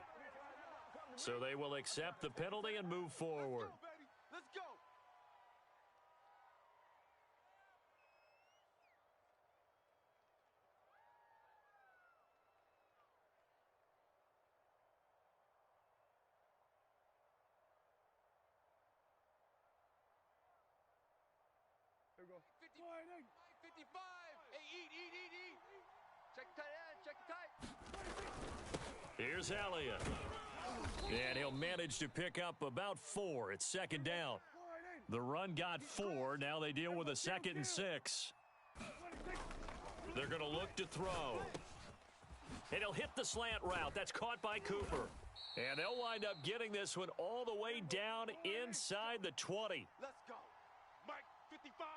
Speaker 4: So they will accept the penalty and move forward.
Speaker 5: Let's go. Here we go. 55. Hey, eat. Check the tight end. Check the tight.
Speaker 4: Here's Elliott. And he'll manage to pick up about 4. It's 2nd down. The run got 4. Now they deal with a 2nd and 6. They're going to look to throw. And he'll hit the slant route. That's caught by Cooper. And they'll wind up getting this one all the way down inside the 20.
Speaker 5: Let's go. Mike, 55.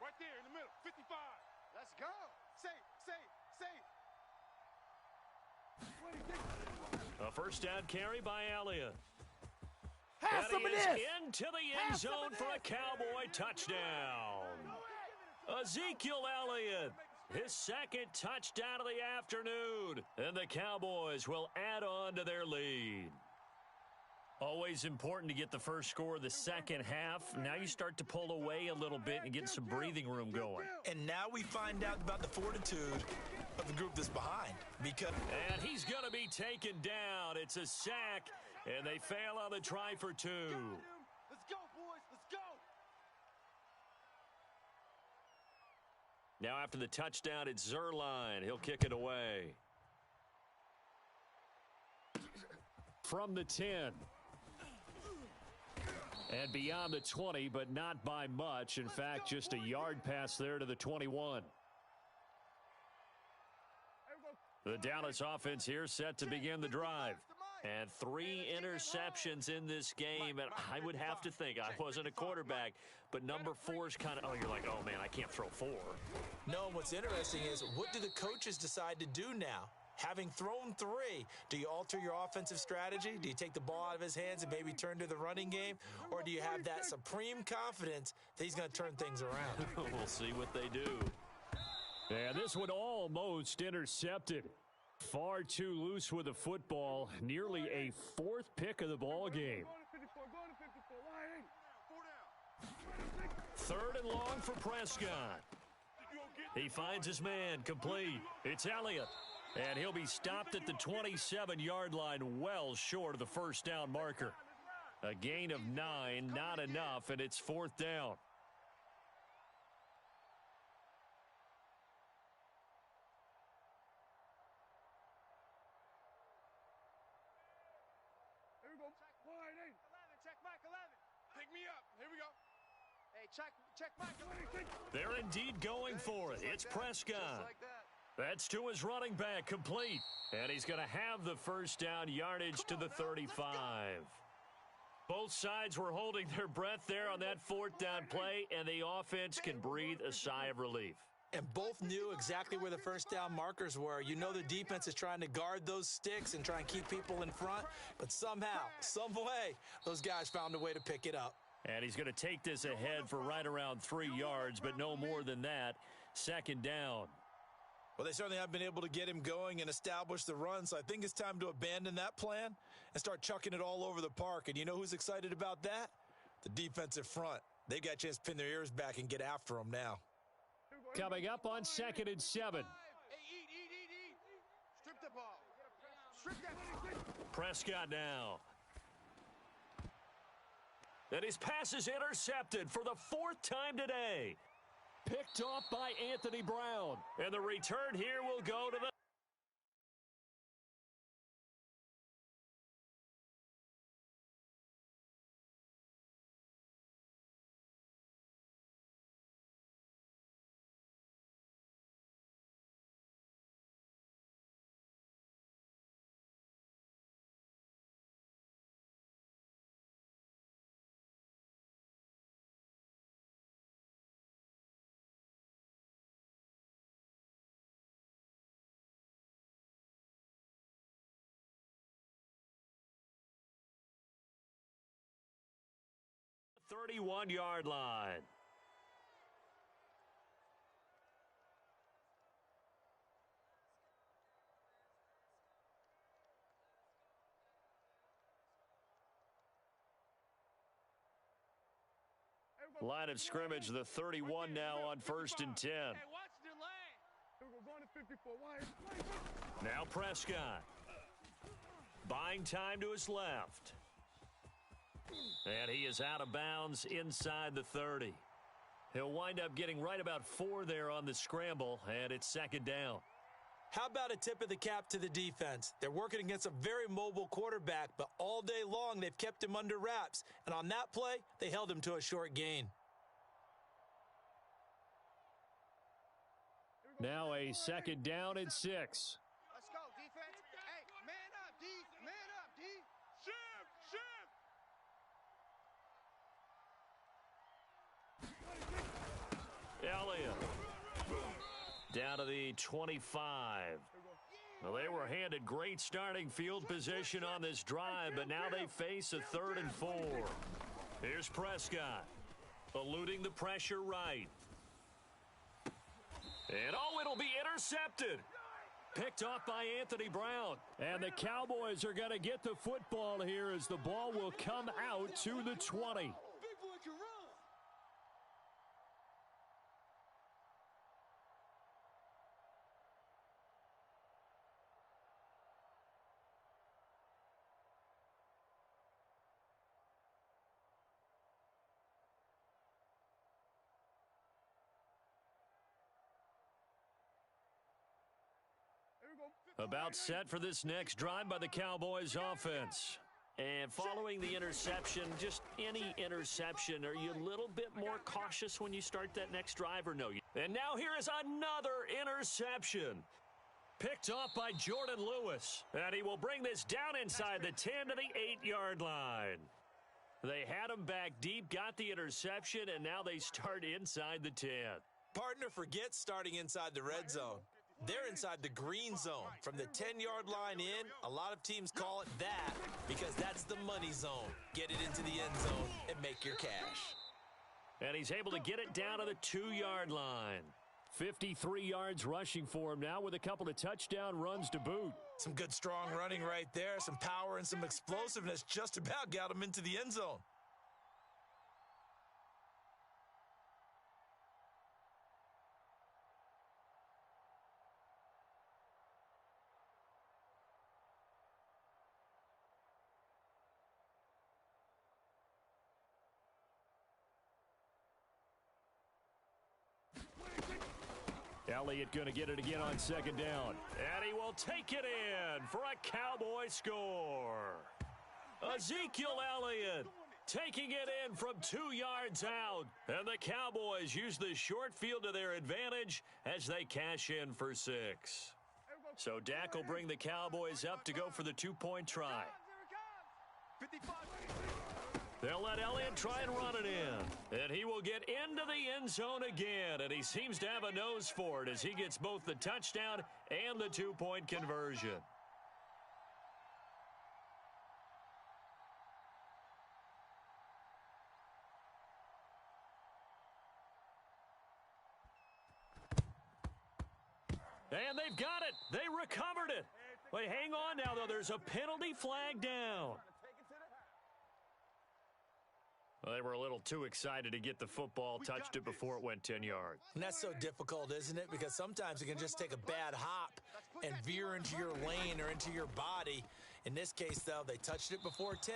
Speaker 5: Right there in the middle. 55. Let's go. Say.
Speaker 4: A first down carry by Elliott.
Speaker 7: Have some of this.
Speaker 4: Into the end zone for a Cowboy touchdown. Ezekiel Elliott, his 2nd touchdown of the afternoon. And the Cowboys will add on to their lead. Always important to get the first score of the second half. Now you start to pull away a little bit and get some breathing room going.
Speaker 6: And now we find out about the fortitude of the group that's behind.
Speaker 4: And he's going to be taken down. It's a sack, and they fail on the try for 2.
Speaker 5: Let's go, boys. Let's go.
Speaker 4: Now after the touchdown, it's Zerline. He'll kick it away. From the 10. And beyond the 20, but not by much. In fact, just a yard pass there to the 21. The Dallas offense here set to begin the drive. And 3 interceptions in this game. And I would have to think, I wasn't a quarterback, but number 4 is kind of, oh, you're like, oh, man, I can't throw 4.
Speaker 6: No, and what's interesting is, what do the coaches decide to do now? Having thrown 3, do you alter your offensive strategy? Do you take the ball out of his hands and maybe turn to the running game? Or do you have that supreme confidence that he's going to turn things around?
Speaker 4: We'll see what they do. And this one almost intercepted. Far too loose with the football. Nearly a 4th pick of the ball game. 3rd and long for Prescott. He finds his man, complete. It's Elliott. And he'll be stopped at the 27-yard line, well short of the first down marker. A gain of 9, not enough, and it's 4th down.
Speaker 5: Here we go. Wide 8. 11. Check Mike 11. Pick me up. Here we go. Hey, check Mike 11.
Speaker 4: They're indeed going for it. It's Prescott.
Speaker 5: Like that.
Speaker 4: That's to his running back, complete. And he's going to have the first down yardage to the 35. Both sides were holding their breath there on that 4th down play, and the offense can breathe a sigh of relief.
Speaker 6: And both knew exactly where the first down markers were. You know the defense is trying to guard those sticks and try and keep people in front, but somehow, some way, those guys found a way to pick it up.
Speaker 4: And he's going to take this ahead for right around 3 yards, but no more than that. 2nd down.
Speaker 6: Well, they certainly have been able to get him going and establish the run, so I think it's time to abandon that plan and start chucking it all over the park. And you know who's excited about that? The defensive front. They got a chance to pin their ears back and get after him now.
Speaker 4: Coming up on 2nd and 7.
Speaker 5: Hey, eat. Strip the ball.
Speaker 4: Prescott now. And his pass is intercepted for the 4th time today. Picked off by Anthony Brown. And the return here will go to the .31-yard line. Line of scrimmage, the 31 now on 1st and 10. Now Prescott. Buying time to his left. And he is out of bounds inside the 30. He'll wind up getting right about 4 there on the scramble, and it's 2nd down.
Speaker 6: How about a tip of the cap to the defense? They're working against a very mobile quarterback, but all day long they've kept him under wraps. And on that play, they held him to a short gain.
Speaker 4: Now a 2nd down and 6.
Speaker 5: Let's go, defense. Hey, man up, D. Man up, D. Shift, shift.
Speaker 4: Elliott down to the 25. Well, they were handed great starting field position on this drive, but now they face a 3rd and 4. Here's Prescott, eluding the pressure right. And, it'll be intercepted. Picked off by Anthony Brown. And the Cowboys are going to get the football here as the ball will come out to the 20. About set for this next drive by the Cowboys offense. And following the interception, just any interception, are you a little bit more cautious when you start that next drive or no? And now here is another interception. Picked off by Jordan Lewis. And he will bring this down inside the 10 to the 8-yard line. They had him back deep, got the interception, and now they start inside the 10.
Speaker 6: Partner forgets starting inside the red zone. They're inside the green zone. From the 10-yard line in, a lot of teams call it that because that's the money zone. Get it into the end zone and make your cash.
Speaker 4: And he's able to get it down to the 2-yard line. 53 yards rushing for him now with a couple of touchdown runs to boot.
Speaker 6: Some good strong running right there, some power and some explosiveness just about got him into the end zone.
Speaker 4: Elliott going to get it again on 2nd down. And he will take it in for a Cowboy score. Ezekiel Elliott taking it in from 2 yards out. And the Cowboys use the short field to their advantage as they cash in for 6. So Dak will bring the Cowboys up to go for the 2-point try. They'll let Elliott try and run it in. And he will get into the end zone again. And he seems to have a nose for it as he gets both the touchdown and the 2-point conversion. And they've got it. They recovered it. Wait, hang on now, though. There's a penalty flag down. Well, they were a little too excited to get the football, touched it before it went 10 yards.
Speaker 6: And that's so difficult, isn't it? Because sometimes it can just take a bad hop and veer into your lane or into your body. In this case, though, they touched it before 10.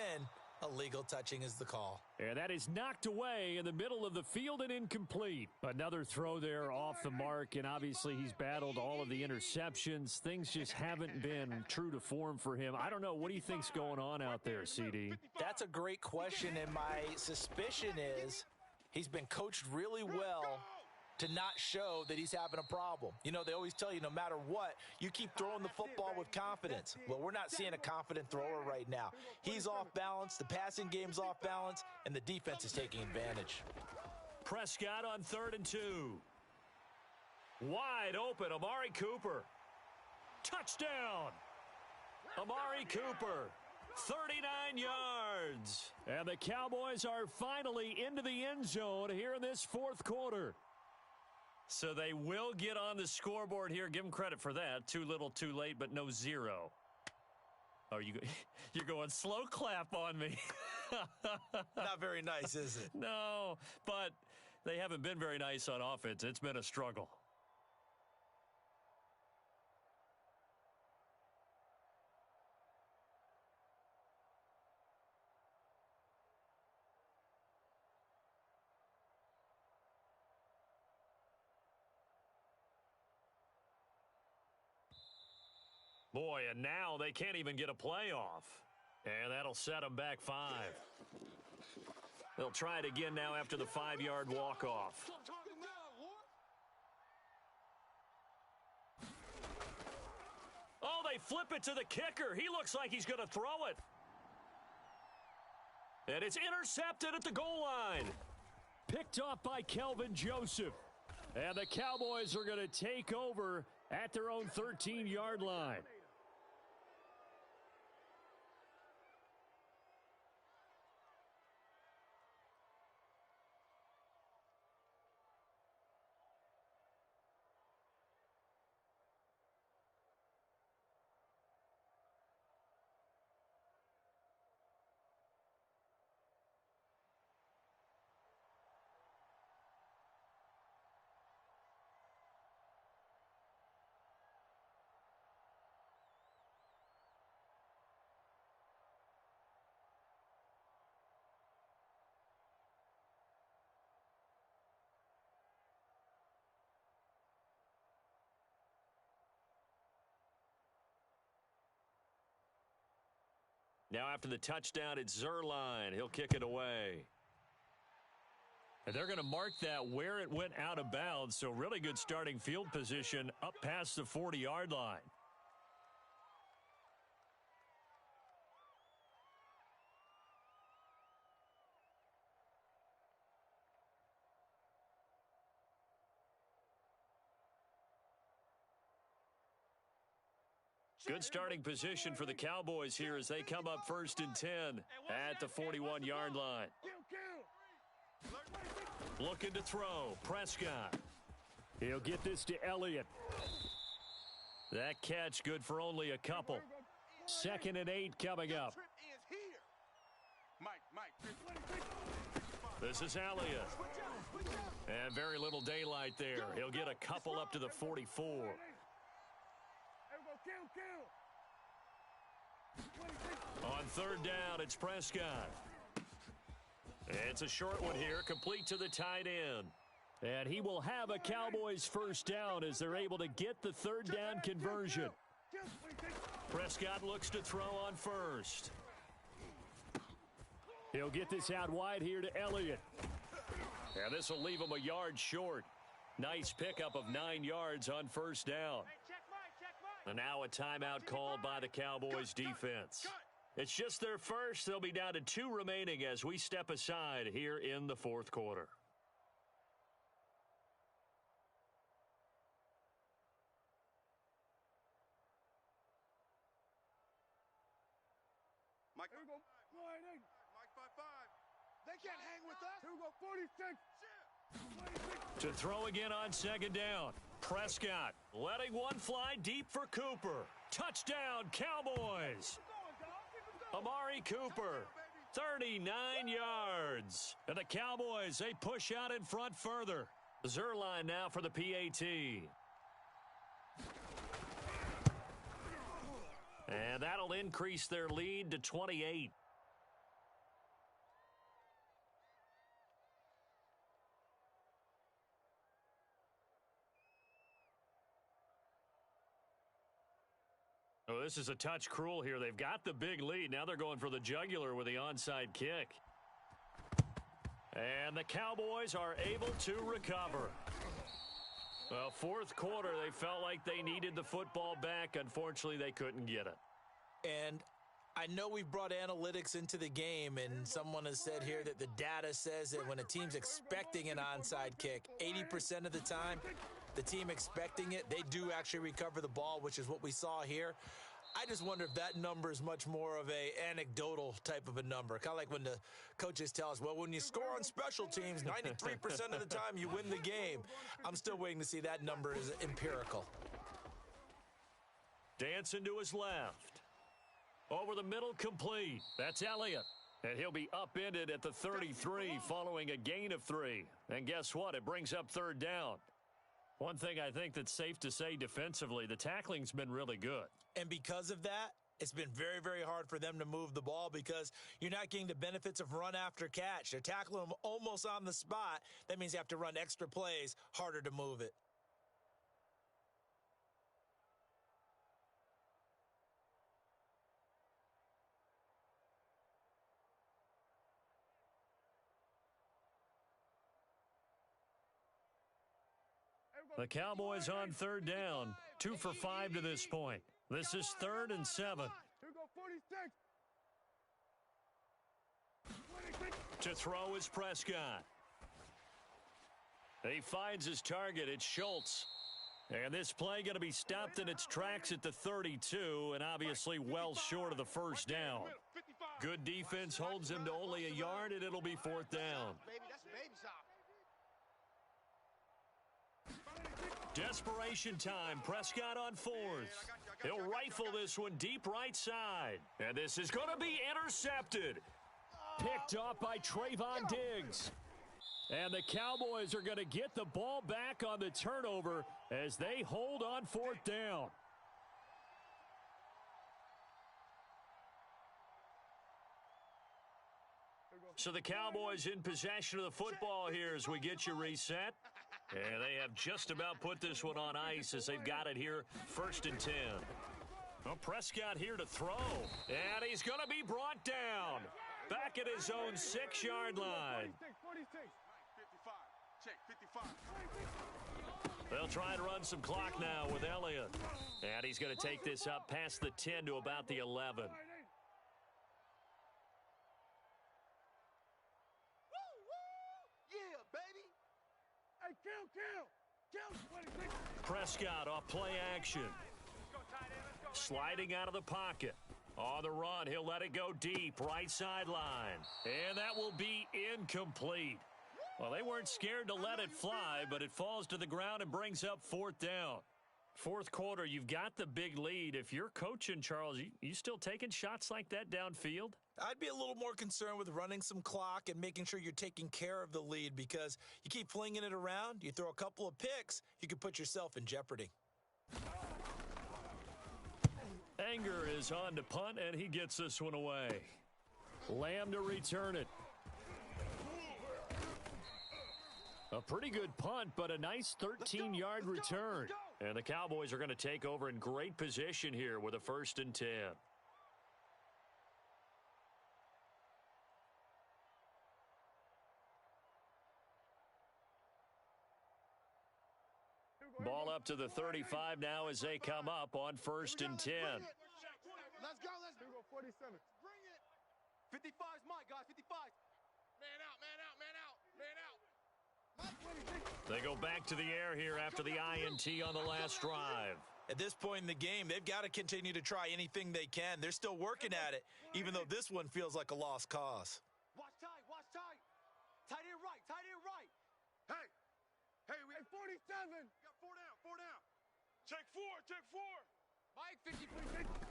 Speaker 6: Illegal touching is the call.
Speaker 4: And that is knocked away in the middle of the field and incomplete. Another throw there off the mark, and obviously he's battled all of the interceptions. Things just haven't been true to form for him. I don't know. What do you think's going on out there, CD?
Speaker 6: That's a great question, and my suspicion is he's been coached really well to not show that he's having a problem. You know, they always tell you no matter what, you keep throwing the football with confidence. Well, we're not seeing a confident thrower right now. He's off balance, the passing game's off balance, and the defense is taking advantage.
Speaker 4: Prescott on 3rd and 2. Wide open, Amari Cooper. Touchdown! Amari Cooper, 39 yards. And the Cowboys are finally into the end zone here in this 4th quarter. So they will get on the scoreboard here. Give them credit for that. Too little, too late, but no 0. Oh, you're going slow clap on me.
Speaker 6: Not very nice, is it?
Speaker 4: No, but they haven't been very nice on offense. It's been a struggle. Boy, and now they can't even get a playoff. And that'll set them back 5. They'll try it again now after the 5-yard walk-off. Oh, they flip it to the kicker. He looks like he's going to throw it. And it's intercepted at the goal line. Picked off by Kelvin Joseph. And the Cowboys are going to take over at their own 13-yard line. Now after the touchdown, it's Zerline. He'll kick it away. And they're going to mark that where it went out of bounds, so really good starting field position up past the 40-yard line. Good starting position for the Cowboys here as they come up 1st and 10 at the 41-yard line. Looking to throw. Prescott. He'll get this to Elliott. That catch good for only a couple. 2nd and 8 coming up. This is Elliott. And very little daylight there. He'll get a couple up to the 44. On 3rd down, it's Prescott. It's a short one here, complete to the tight end. And he will have a Cowboys 1st down as they're able to get the 3rd down conversion. Prescott looks to throw on 1st. He'll get this out wide here to Elliott. And this will leave him a yard short. Nice pickup of 9 yards on 1st down. And now a timeout called by the Cowboys defense. It's just their first. They'll be down to 2 remaining as we step aside here in the 4th quarter.
Speaker 5: Mike, here we go. Mike 5-5. They can't hang with us. Here we go. 46.
Speaker 4: To throw again on 2nd down. Prescott letting one fly deep for Cooper. Touchdown, Cowboys. Amari Cooper, 39 yards. And the Cowboys, they push out in front further. Zerline now for the PAT. that'll increase their lead to 28. Oh, this is a touch cruel here. They've got the big lead. Now they're going for the jugular with the onside kick. And the Cowboys are able to recover. Well, fourth quarter, they felt like they needed the football back. Unfortunately, they couldn't get it.
Speaker 6: And I know we've brought analytics into the game, and someone has said here that the data says that when a team's expecting an onside kick, 80% of the time, the team expecting it, they do actually recover the ball, which is what we saw here. I just wonder if that number is much more of a anecdotal type of a number. Kind of like when the coaches tell us, well, when you score on special teams, 93% of the time you win the game. I'm still waiting to see that number is empirical.
Speaker 4: Dancing to his left. Over the middle, complete. That's Elliott. And he'll be upended at the 33 following a gain of 3. And guess what? It brings up third down. One thing I think that's safe to say defensively, the tackling's been really good.
Speaker 6: And because of that, it's been very, very hard for them to move the ball because you're not getting the benefits of run after catch. They're tackling them almost on the spot. That means you have to run extra plays, harder to move it.
Speaker 4: The Cowboys on third down, 2 for 5 to this point. This is 3rd and 7. To throw is Prescott. He finds his target. It's Schultz. And this play going to be stopped in its tracks at the 32, and obviously well short of the first down. Good defense holds him to only a yard, and it'll be 4th down. Desperation time. Prescott on 4th. He'll rifle this one deep right side. And this is going to be intercepted. Picked off by Trayvon Diggs. And the Cowboys are going to get the ball back on the turnover as they hold on 4th down. So the Cowboys in possession of the football here as we get you reset. And they have just about put this one on ice as they've got it here, 1st and 10. Well, Prescott here to throw. And he's going to be brought down. Back at his own 6-yard line. They'll try and run some clock now with Elliott. And he's going to take this up past the 10 to about the 11. Prescott off play action. Sliding out of the pocket. On the run, he'll let it go deep, right sideline. And that will be incomplete. Well, they weren't scared to let it fly, but it falls to the ground and brings up 4th down. Fourth quarter, you've got the big lead. If you're coaching, Charles, you still taking shots like that downfield?
Speaker 6: I'd be a little more concerned with running some clock and making sure you're taking care of the lead because you keep flinging it around, you throw a couple of picks, you could put yourself in jeopardy.
Speaker 4: Anger is on to punt, and he gets this one away. Lamb to return it. A pretty good punt, but a nice 13-yard return. And the Cowboys are going to take over in great position here with a 1st and 10. Ball up to the 35 now as they come up on 1st and 10.
Speaker 5: Let's go. 47. Bring it. 55's Mike, guys. 55. Man out, man out, man out, man out.
Speaker 4: They go back to the air here after the INT on the last drive.
Speaker 6: At this point in the game, they've got to continue to try anything they can. They're still working at it, even though this one feels like a lost cause.
Speaker 5: Watch tight, watch tight. Tight end right, tight end right. Hey, we have 47. Got 4 down. Check 4. Mike, 50.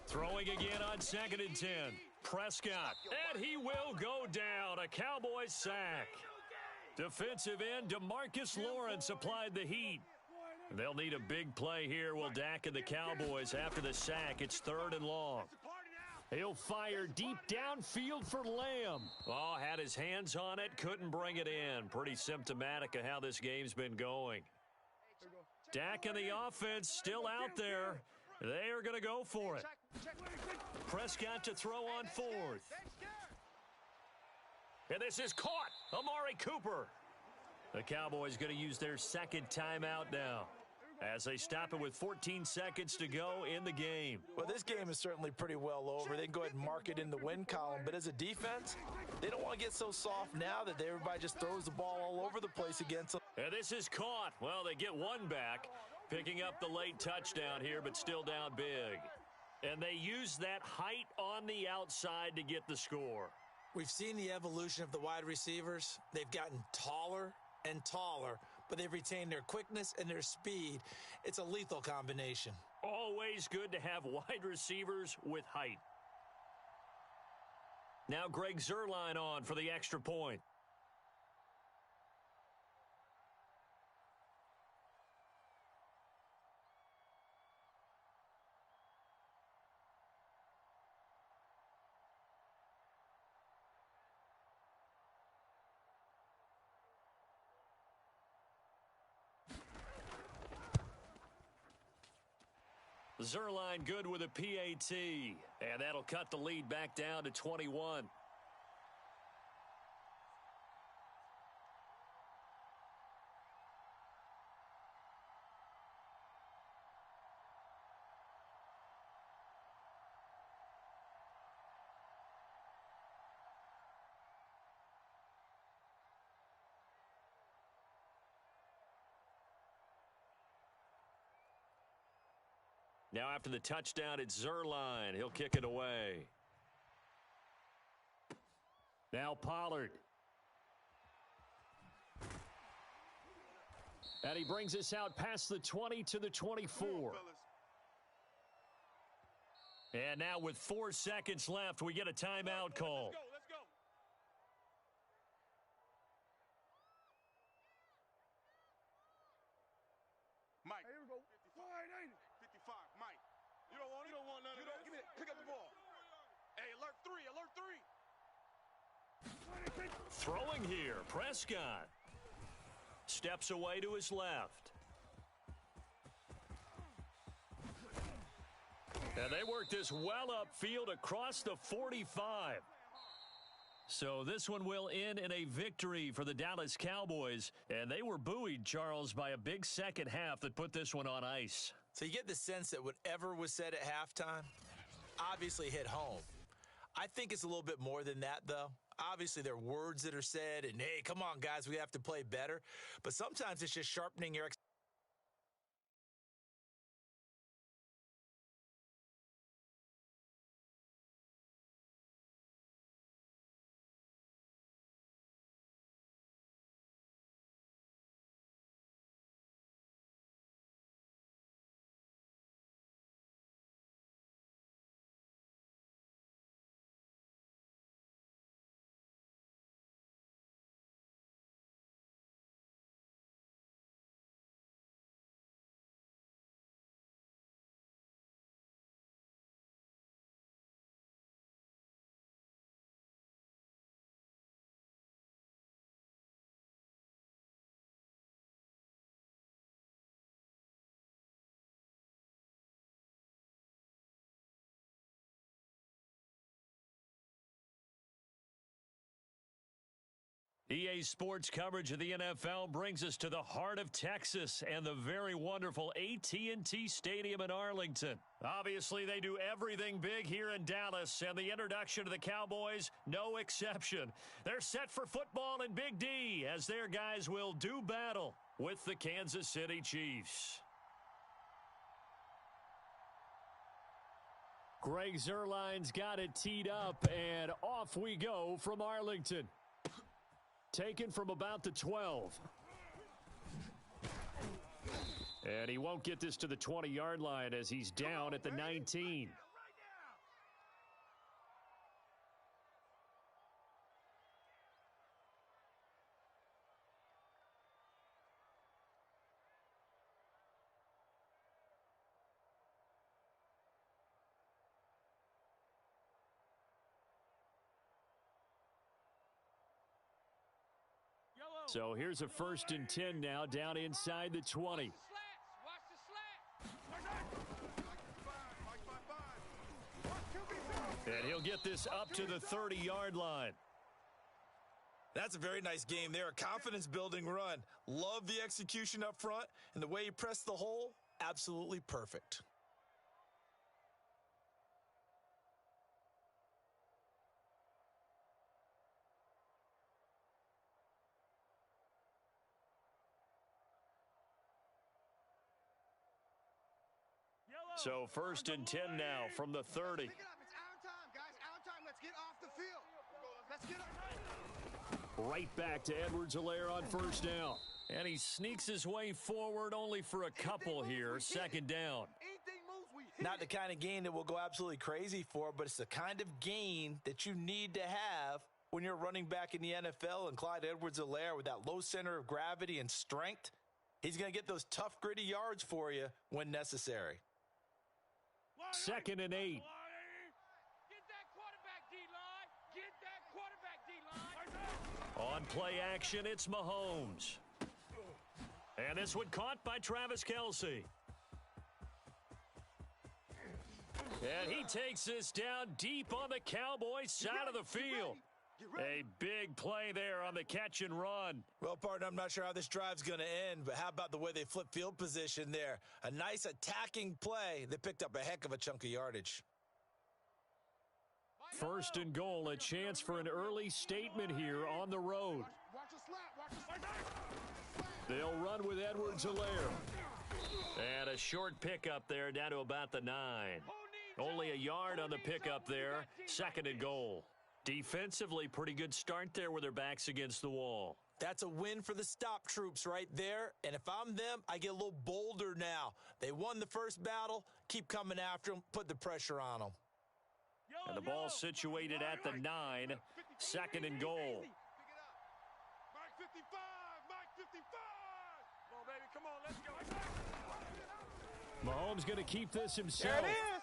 Speaker 4: Throwing again on 2nd and 10. Prescott, and he will go down. A Cowboys sack. Defensive end DeMarcus Lawrence applied the heat. They'll need a big play here. Will Dak and the Cowboys after the sack. It's 3rd and long. He'll fire deep downfield for Lamb. Oh, had his hands on it, couldn't bring it in. Pretty symptomatic of how this game's been going. Dak and the offense still out there. They are going to go for it. Prescott to throw on fourth. And this is caught. Amari Cooper. The Cowboys going to use their second timeout now, as they stop it with 14 seconds to go in the game.
Speaker 6: Well, this game is certainly pretty well over. They can go ahead and mark it in the win column. But as a defense, they don't want to get so soft now that everybody just throws the ball all over the place against them.
Speaker 4: And this is caught. Well, they get one back, picking up the late touchdown here, but still down big. And they use that height on the outside to get the score.
Speaker 6: We've seen the evolution of the wide receivers. They've gotten taller and taller, but they've retained their quickness and their speed. It's a lethal combination.
Speaker 4: Always good to have wide receivers with height. Now Greg Zuerlein on for the extra point. Zuerlein good with a PAT, and that'll cut the lead back down to 21. Now after the touchdown, it's Zuerlein. He'll kick it away. Now Pollard. And he brings us out past the 20 to the 24. And now with 4 seconds left, we get a timeout call.
Speaker 5: Let's go. Mike. Here we go. 55. Mike. You don't want none of that. Give me that. Pick up the ball. Hey, alert 3.
Speaker 4: Throwing here, Prescott. Steps away to his left. And they work this well upfield across the 45. So this one will end in a victory for the Dallas Cowboys. And they were buoyed, Charles, by a big second half that put this one on ice.
Speaker 6: So you get the sense that whatever was said at halftime obviously hit home. I think it's a little bit more than that, though. Obviously, there are words that are said, and, hey, come on, guys, we have to play better. But sometimes it's just sharpening your
Speaker 4: EA Sports coverage of the NFL brings us to the heart of Texas and the very wonderful AT&T Stadium in Arlington. Obviously, they do everything big here in Dallas, and the introduction of the Cowboys, no exception. They're set for football in Big D as their guys will do battle with the Kansas City Chiefs. Greg Zuerlein's got it teed up, and off we go from Arlington. Taken from about the 12. And he won't get this to the 20-yard line as he's down at the 19. So here's a 1st and 10 now down inside the 20. And he'll get this up to the 30-yard line.
Speaker 6: That's a very nice game there, a confidence-building run. Love the execution up front, and the way he pressed the hole, absolutely perfect.
Speaker 4: So 1st and 10 now from the 30.
Speaker 7: Pick it up. It's our time, guys. Our time. Let's get off the field. Let's get our
Speaker 4: Right back to Edwards-Helaire on 1st down. And he sneaks his way forward only for a couple here. 2nd down.
Speaker 6: Not the kind of gain that we'll go absolutely crazy for, but it's the kind of gain that you need to have when you're running back in the NFL. And Clyde Edwards-Helaire, with that low center of gravity and strength, he's going to get those tough, gritty yards for you when necessary.
Speaker 4: 2nd and 8.
Speaker 5: Get that quarterback, D-line. Get that quarterback, D-line.
Speaker 4: On play action, it's Mahomes. And this one caught by Travis Kelce. And he takes this down deep on the Cowboys side of the field. A big play there on the catch and run.
Speaker 6: Well, partner, I'm not sure how this drive's going to end, but how about the way they flip field position there? A nice attacking play. They picked up a heck of a chunk of yardage.
Speaker 4: 1st and goal, a chance for an early statement here on the road. They'll run with Edwards-Helaire. And a short pickup there down to about the 9. Only a yard on the pickup there. 2nd and goal. Defensively, pretty good start there with their backs against the wall.
Speaker 6: That's a win for the stop troops right there. And if I'm them, I get a little bolder now. They won the first battle. Keep coming after them. Put the pressure on them.
Speaker 4: And the ball situated at the 9. 2nd and goal.
Speaker 5: Mike 55. Mike 55. Come on, baby. Come on. Let's go.
Speaker 4: Mahomes going to keep this himself.
Speaker 7: There it is.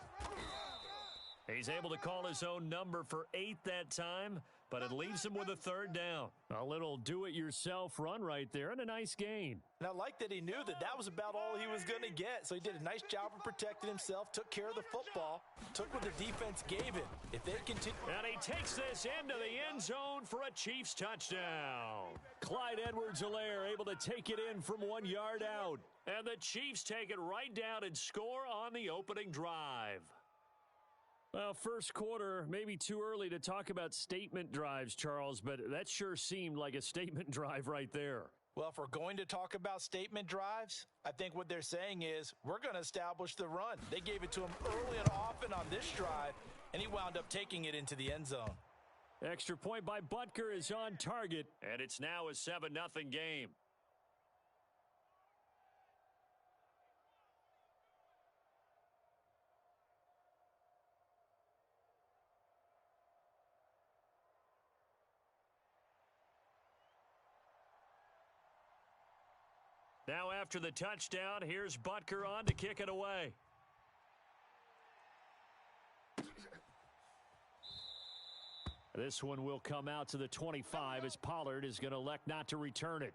Speaker 4: He's able to call his own number for 8 that time, but it leaves him with a 3rd down. A little do-it-yourself run right there and a nice gain.
Speaker 6: And I like that he knew that that was about all he was going to get. So he did a nice job of protecting himself, took care of the football, took what the defense gave him. If they continue.
Speaker 4: And he takes this into the end zone for a Chiefs touchdown. Clyde Edwards-Helaire able to take it in from 1 yard out. And the Chiefs take it right down and score on the opening drive. Well, first quarter, maybe too early to talk about statement drives, Charles, but that sure seemed like a statement drive right there.
Speaker 6: Well, if we're going to talk about statement drives, I think what they're saying is we're going to establish the run. They gave it to him early and often on this drive, and he wound up taking it into the end zone.
Speaker 4: Extra point by Butker is on target, and it's now a 7-0 game. Now after the touchdown, here's Butker on to kick it away. This one will come out to the 25 as Pollard is going to elect not to return it.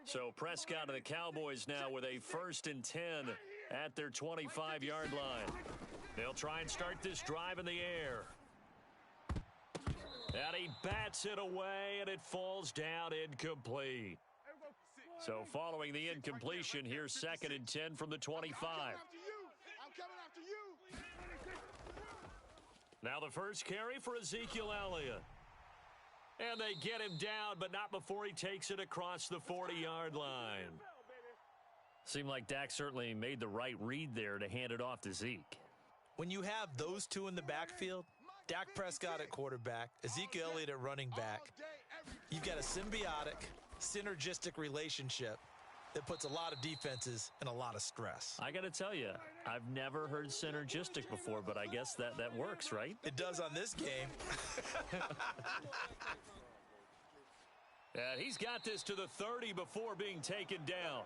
Speaker 4: So Prescott and the Cowboys now with a 1st and 10 at their 25-yard line. They'll try and start this drive in the air. And he bats it away, and it falls down incomplete. So following the incompletion, here's 2nd and 10 from the 25.
Speaker 5: I'm coming after you.
Speaker 4: Now the first carry for Ezekiel Elliott. And they get him down, but not before he takes it across the 40-yard line. Seemed like Dak certainly made the right read there to hand it off to Zeke.
Speaker 6: When you have those two in the backfield, Dak Prescott at quarterback, Ezekiel Elliott at running back, you've got a symbiotic, synergistic relationship that puts a lot of defenses in a lot of stress.
Speaker 4: I got to tell you, I've never heard synergistic before, but I guess that works, right?
Speaker 6: It does on this game.
Speaker 4: And he's got this to the 30 before being taken down.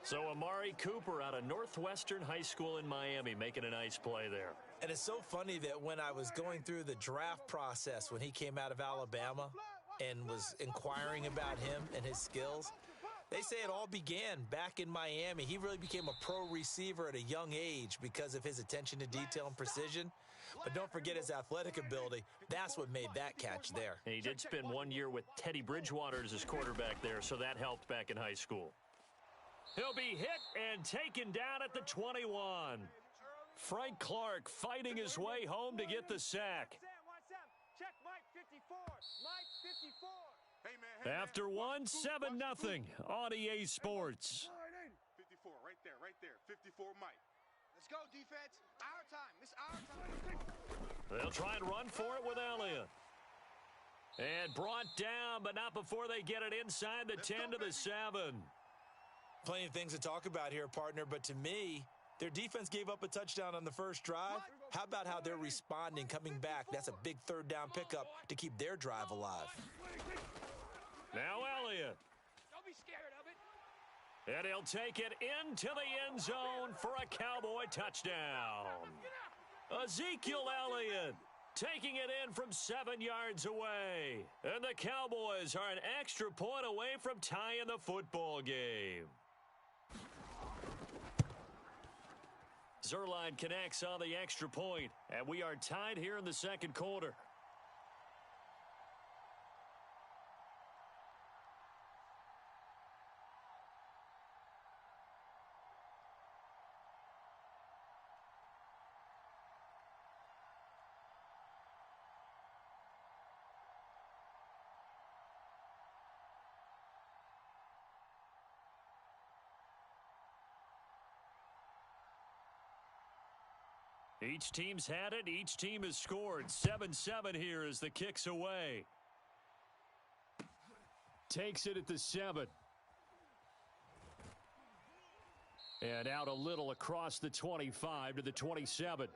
Speaker 4: So Amari Cooper out of Northwestern High School in Miami making a nice play there.
Speaker 6: And it's so funny that when I was going through the draft process when he came out of Alabama and was inquiring about him and his skills, they say it all began back in Miami. He really became a pro receiver at a young age because of his attention to detail and precision. But don't forget his athletic ability. That's what made that catch there.
Speaker 4: And he did spend 1 year with Teddy Bridgewater as his quarterback there, so that helped back in high school. He'll be hit and taken down at the 21. Frank Clark fighting his way home to get the sack.
Speaker 5: Check Mike 54. Mike 54.
Speaker 4: After one, 7-0 on EA Sports.
Speaker 5: 54, right there. 54 Mike.
Speaker 7: Let's go, defense. Our time. It's our time.
Speaker 4: They'll try and run for it with Elliott. And brought down, but not before they get it inside the 10 to the 7.
Speaker 6: Plenty of things to talk about here, partner, but to me, their defense gave up a touchdown on the first drive. How about how they're responding, coming back? That's a big third down pickup to keep their drive alive.
Speaker 4: Now Elliott.
Speaker 5: Don't be scared of it.
Speaker 4: And he'll take it into the end zone for a Cowboy touchdown. Ezekiel Elliott taking it in from 7 yards away. And the Cowboys are an extra point away from tying the football game. Zerline connects on the extra point, and we are tied here in the second quarter. Each team's had it. Each team has scored. 7-7 here as the kick's away. Takes it at the 7. And out a little across the 25 to the 27.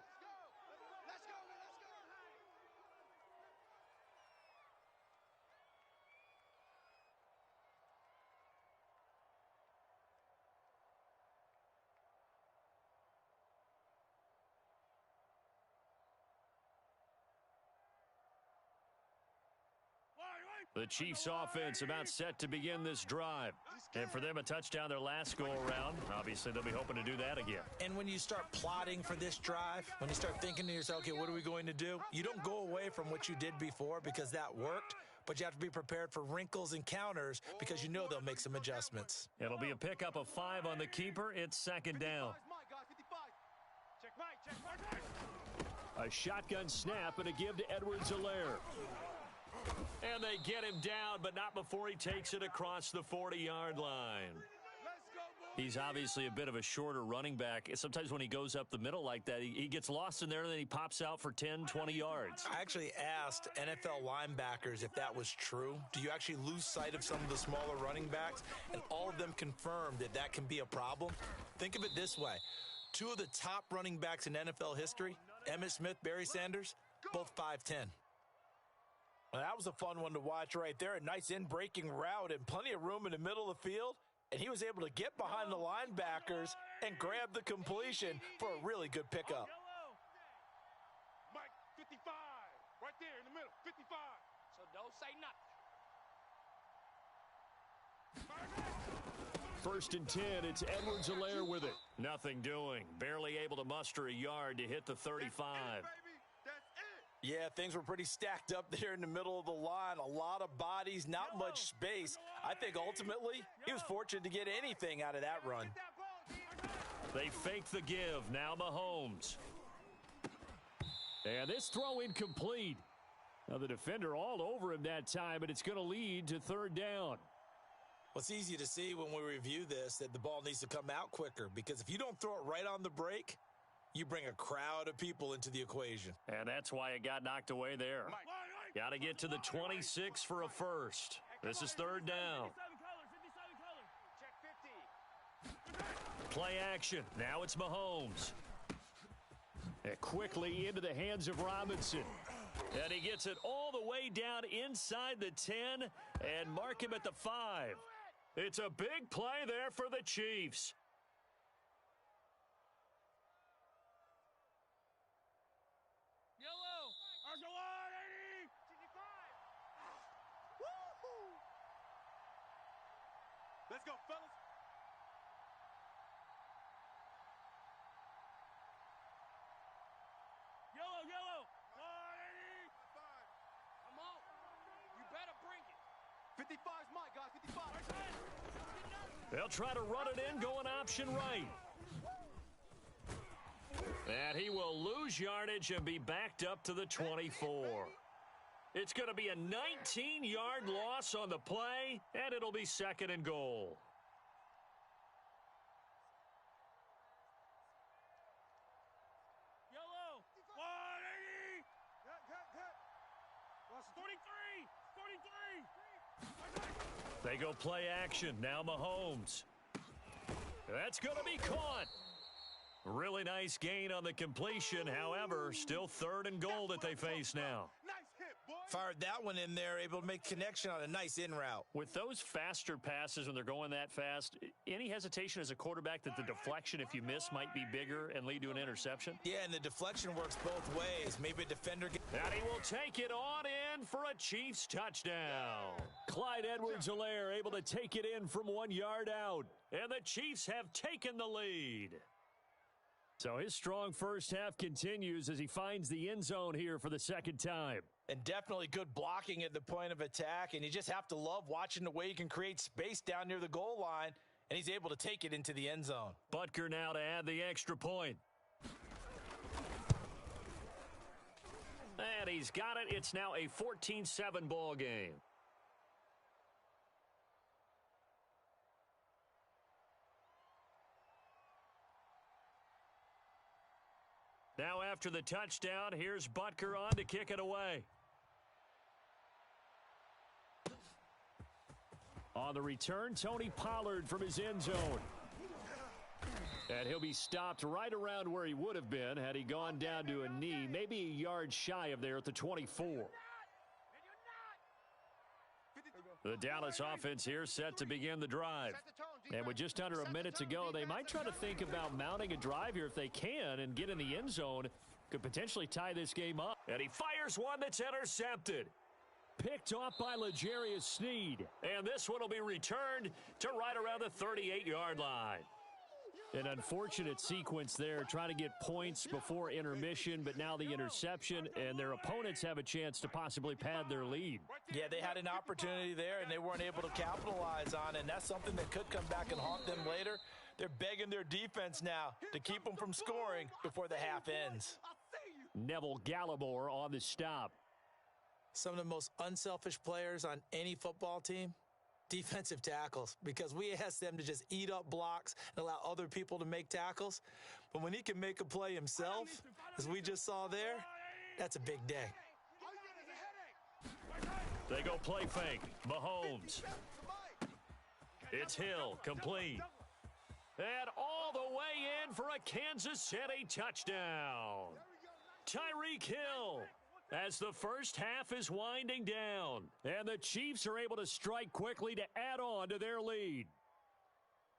Speaker 4: The Chiefs offense about set to begin this drive. And for them, a touchdown their last go-around. Obviously, they'll be hoping to do that again.
Speaker 6: And when you start plotting for this drive, when you start thinking to yourself, okay, what are we going to do? You don't go away from what you did before because that worked, but you have to be prepared for wrinkles and counters because you know they'll make some adjustments.
Speaker 4: It'll be a pickup of 5 on the keeper. It's second down.
Speaker 5: Check Mike.
Speaker 4: A shotgun snap and a give to Edwards-Helaire. And they get him down, but not before he takes it across the 40-yard line. He's obviously a bit of a shorter running back. Sometimes when he goes up the middle like that, he gets lost in there, and then he pops out for 10, 20 yards.
Speaker 6: I actually asked NFL linebackers if that was true. Do you actually lose sight of some of the smaller running backs? And all of them confirmed that that can be a problem. Think of it this way. 2 of the top running backs in NFL history, Emmitt Smith, Barry Sanders, both 5'10". Well, that was a fun one to watch right there. A nice in-breaking route and plenty of room in the middle of the field. And he was able to get behind the linebackers and grab the completion for a really good pickup.
Speaker 5: Mike 55, right there in the middle, 55. So don't say nothing.
Speaker 4: First and 10, it's Edwards-Helaire with it. Nothing doing. Barely able to muster a yard to hit the 35.
Speaker 6: Yeah, things were pretty stacked up there in the middle of the line. A lot of bodies, not much space. I think ultimately he was fortunate to get anything out of that run.
Speaker 4: They fake the give. Now Mahomes. And this throw incomplete. Now the defender all over him that time, but it's going to lead to third down.
Speaker 6: Well, it's easy to see when we review this that the ball needs to come out quicker because if you don't throw it right on the break, you bring a crowd of people into the equation.
Speaker 4: And that's why it got knocked away there. Got to get to the 26 for a first. This is third down. Play action. Now it's Mahomes. And quickly into the hands of Robinson. And he gets it all the way down inside the 10 and mark him at the 5. It's a big play there for the Chiefs.
Speaker 5: Let's go, fellas. Yellow, yellow. 180. I'm out. You better bring it. 55's mine, guys. 55.
Speaker 4: They'll try to run it in, going option right. And he will lose yardage and be backed up to the 24. It's going to be a 19-yard loss on the play, and it'll be 2nd and goal.
Speaker 5: Yellow. 180. Cut. 43.
Speaker 4: They go play action. Now Mahomes. That's going to be caught. Really nice gain on the completion. However, still 3rd and goal that they face now.
Speaker 5: Nice hit, boy.
Speaker 6: Fired that one in there, able to make connection on a nice in route.
Speaker 4: With those faster passes when they're going that fast, any hesitation as a quarterback that the deflection, if you miss, might be bigger and lead to an interception?
Speaker 6: Yeah, and the deflection works both ways. Maybe a defender
Speaker 4: And he will take it on in for a Chiefs touchdown. Clyde Edwards-Helaire able to take it in from 1 yard out. And the Chiefs have taken the lead. So his strong first half continues as he finds the end zone here for the 2nd time.
Speaker 6: And definitely good blocking at the point of attack. And you just have to love watching the way he can create space down near the goal line. And he's able to take it into the end zone.
Speaker 4: Butker now to add the extra point. And he's got it. It's now a 14-7 ball game. Now after the touchdown, here's Butker on to kick it away. On the return, Tony Pollard from his end zone. And he'll be stopped right around where he would have been had he gone down to a knee, maybe a yard shy of there at the 24. The Dallas offense here set to begin the drive. And with just under a minute to go, they might try to think about mounting a drive here if they can and get in the end zone. Could potentially tie this game up. And he fires one that's intercepted. Picked off by L'Jarius Sneed. And this one will be returned to right around the 38-yard line. An unfortunate sequence there, trying to get points before intermission, but now the interception, and their opponents have a chance to possibly pad their lead.
Speaker 6: Yeah, they had an opportunity there, and they weren't able to capitalize on it, and that's something that could come back and haunt them later. They're begging their defense now to keep them from scoring before the half ends.
Speaker 4: Neville Gallimore on the stop.
Speaker 6: Some of the most unselfish players on any football team, defensive tackles, because we ask them to just eat up blocks and allow other people to make tackles. But when he can make a play himself, as we just saw there, that's a big day.
Speaker 4: They go play fake. Mahomes. It's Hill, complete. And all the way in for a Kansas City touchdown. Tyreek Hill. As the first half is winding down, and the Chiefs are able to strike quickly to add on to their lead.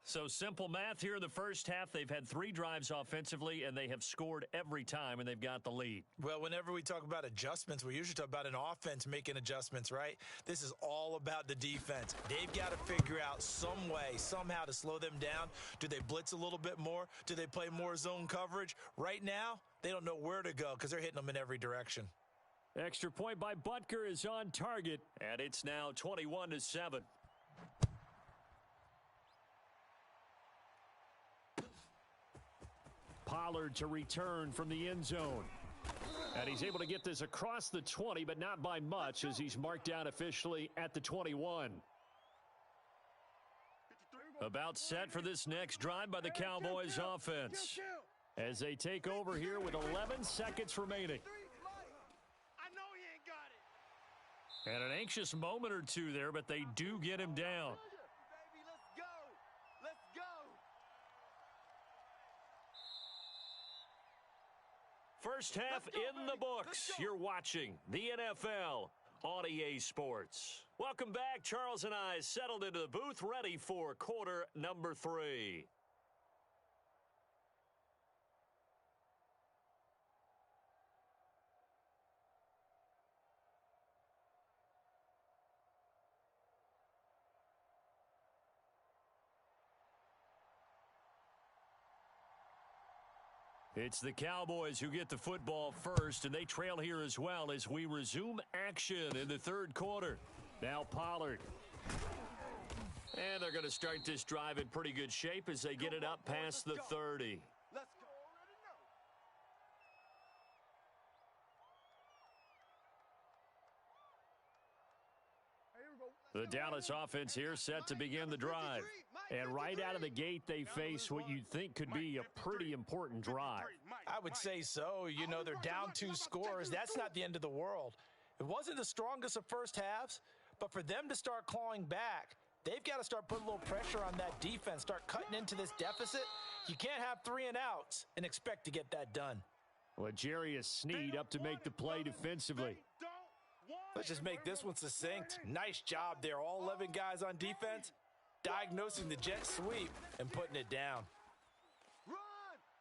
Speaker 4: So simple math here in the first half. They've had 3 drives offensively, and they have scored every time, and they've got the lead.
Speaker 6: Well, whenever we talk about adjustments, we usually talk about an offense making adjustments, right? This is all about the defense. They've got to figure out some way, somehow to slow them down. Do they blitz a little bit more? Do they play more zone coverage? Right now, they don't know where to go because they're hitting them in every direction.
Speaker 4: Extra point by Butker is on target, and it's now 21-7. Pollard to return from the end zone. And he's able to get this across the 20, but not by much as he's marked down officially at the 21. About set for this next drive by the Cowboys offense as they take over here with 11 seconds remaining. And an anxious moment or two there, but they do get him down. First half in the books. You're watching the NFL on EA Sports. Welcome back. Charles and I settled into the booth, ready for quarter number 3. It's the Cowboys who get the football first, and they trail here as well as we resume action in the third quarter. Now Pollard. And they're going to start this drive in pretty good shape as they get it up past the 30.
Speaker 7: Let's go.
Speaker 4: The Dallas offense here set to begin the drive. And right out of the gate, they face what you'd think could be a pretty important drive.
Speaker 6: I would say so. You know, they're down 2 scores. That's not the end of the world. It wasn't the strongest of first halves, but for them to start clawing back, they've got to start putting a little pressure on that defense, start cutting into this deficit. You can't have 3 and outs and expect to get that done.
Speaker 4: Well, Jarius Sneed up to make the play defensively.
Speaker 6: Let's just make this one succinct. Nice job there. All 11 guys on defense, diagnosing the jet sweep and putting it down.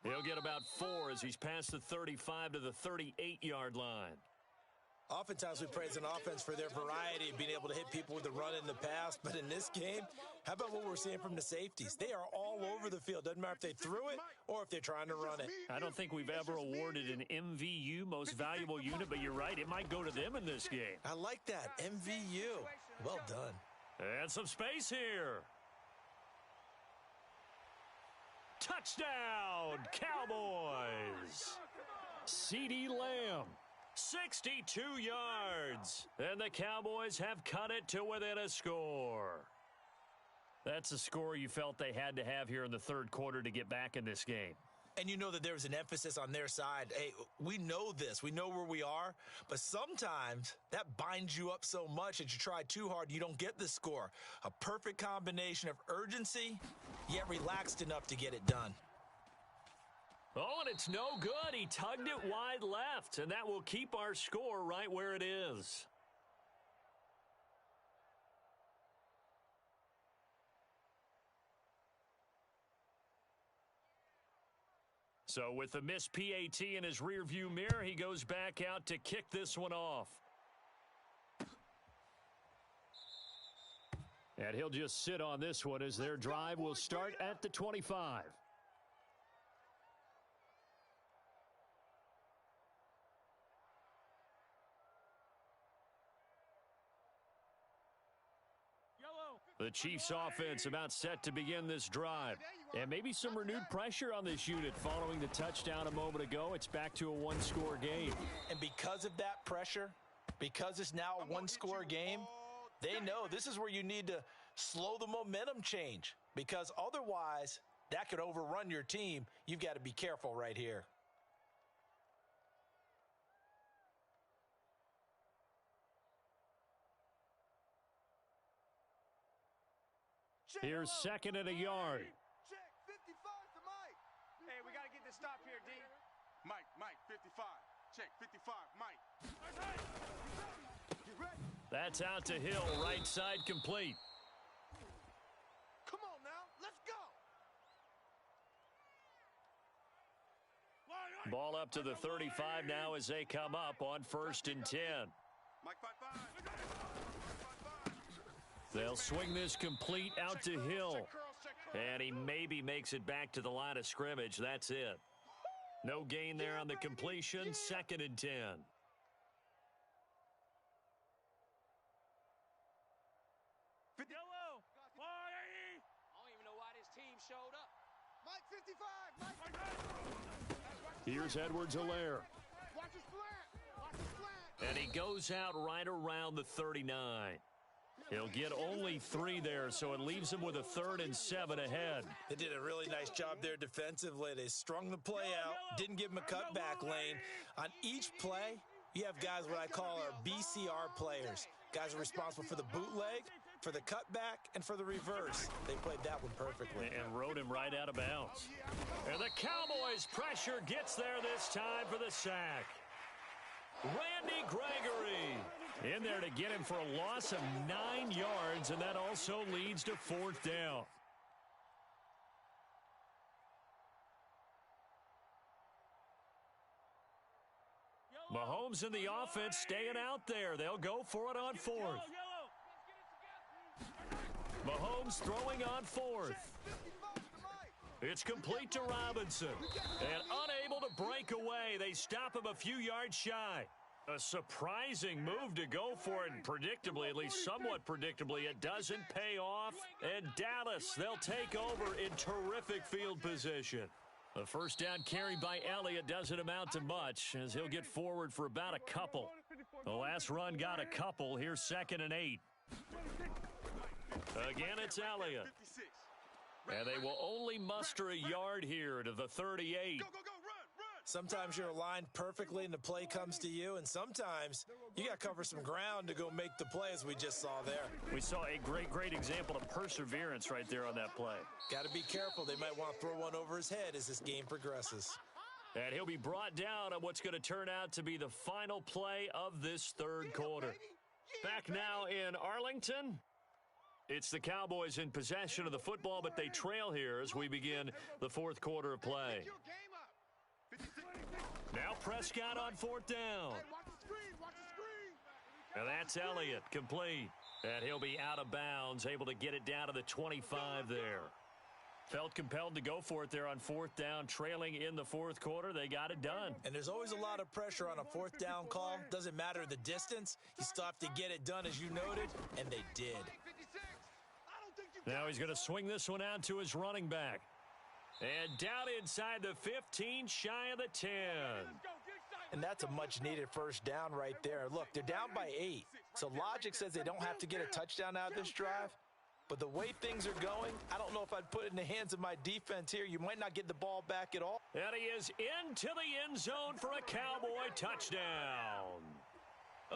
Speaker 4: He'll get about 4 as he's past the 35 to the 38-yard line.
Speaker 6: Oftentimes we praise an offense for their variety of being able to hit people with the run in the past. But in this game, how about what we're seeing from the safeties? They are all over the field. Doesn't matter if they threw it or if they're trying to run it.
Speaker 4: I don't think we've ever awarded an MVU, most valuable unit, but you're right. It might go to them in this game.
Speaker 6: I like that. MVU. Well done.
Speaker 4: And some space here. Touchdown, Cowboys. CeeDee Lamb. 62 yards, and the Cowboys have cut it to within a score. That's a score you felt they had to have here in the third quarter to get back in this game.
Speaker 6: And you know that there was an emphasis on their side. Hey, we know this. We know where we are. But sometimes that binds you up so much that you try too hard, you don't get the score. A perfect combination of urgency, yet relaxed enough to get it done.
Speaker 4: Oh, and it's no good. He tugged it wide left, and that will keep our score right where it is. So with the missed PAT in his rearview mirror, he goes back out to kick this one off. And he'll just sit on this one as their drive will start at the 25. The Chiefs offense about set to begin this drive. And maybe some renewed pressure on this unit following the touchdown a moment ago. It's back to a one-score game.
Speaker 6: And because of that pressure, because it's now a one-score game, they know this is where you need to slow the momentum change. Because otherwise, that could overrun your team. You've got to be careful right here.
Speaker 4: Here's second and a yard.
Speaker 7: Check, 55 to Mike.
Speaker 5: Hey, we got to get this stop here, D. Mike, 55. Check, 55, Mike.
Speaker 7: Get ready.
Speaker 4: That's out to Hill, right side complete.
Speaker 7: Come on now, let's go.
Speaker 4: Ball up to the 35 now as they come up on 1st and 10.
Speaker 5: Mike, 5-5.
Speaker 4: They'll swing this complete out to Hill. And he maybe makes it back to the line of scrimmage. That's it. No gain there on the completion. 2nd and 10.
Speaker 5: Yellow.
Speaker 8: I don't even know why this team showed up.
Speaker 7: Mike, 55. Mike.
Speaker 4: Here's Edwards-Helaire.
Speaker 7: Watch his flat. Watch his flat.
Speaker 4: And he goes out right around the 39. He'll get only 3 there, so it leaves him with a 3rd and 7 ahead.
Speaker 6: They did a really nice job there defensively. They strung the play out, didn't give him a cutback lane. On each play, you have guys what I call our BCR players. Guys are responsible for the bootleg, for the cutback, and for the reverse. They played that one perfectly.
Speaker 4: And rode him right out of bounds. And the Cowboys' pressure gets there this time for the sack. Randy Gregory in there to get him for a loss of 9 yards, and that also leads to 4th down. Mahomes and the offense staying out there. They'll go for it on 4th. Mahomes throwing on 4th. It's complete to Robinson. And unable to break away, they stop him a few yards shy. A surprising move to go for it, and predictably, at least somewhat predictably, it doesn't pay off. And Dallas, they'll take over in terrific field position. The first down carry by Elliott doesn't amount to much, as he'll get forward for about a couple. The last run got a couple. Here's 2nd and 8. Again, it's Elliott. And they will only muster a yard here to the 38.
Speaker 6: Sometimes you're aligned perfectly and the play comes to you, and sometimes you got to cover some ground to go make the play, as we just saw there.
Speaker 4: We saw a great example of perseverance right there on that play.
Speaker 6: Got to be careful. They might want to throw one over his head as this game progresses.
Speaker 4: And he'll be brought down on what's going to turn out to be the final play of this third quarter. Back now in Arlington. It's the Cowboys in possession of the football, but they trail here as we begin the fourth quarter of play. Now Prescott on 4th down. And that's Elliott, complete. And he'll be out of bounds, able to get it down to the 25 there. Felt compelled to go for it there on 4th down, trailing in the fourth quarter. They got it done.
Speaker 6: And there's always a lot of pressure on a 4th down call. Doesn't matter the distance. You still have to get it done, as you noted, and they did.
Speaker 4: Now he's going to swing this one out to his running back. And down inside the 15, shy of the 10.
Speaker 6: And that's a much-needed first down right there. Look, they're down by 8. So logic says they don't have to get a touchdown out of this drive. But the way things are going, I don't know if I'd put it in the hands of my defense here. You might not get the ball back at all.
Speaker 4: And he is into the end zone for a Cowboy touchdown.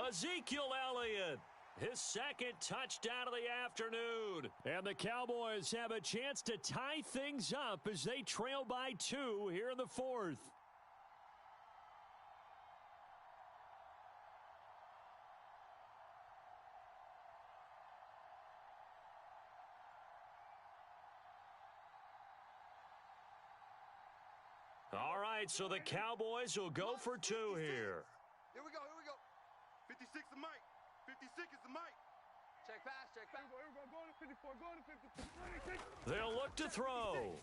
Speaker 4: Ezekiel Elliott. His 2nd touchdown of the afternoon. And the Cowboys have a chance to tie things up as they trail by 2 here in the fourth. All right, so the Cowboys will go for 2 here.
Speaker 7: Here we go. 56 to Mike. 56 is the mic.
Speaker 8: Check pass.
Speaker 5: Go to 54, go to 56.
Speaker 4: They'll look to throw.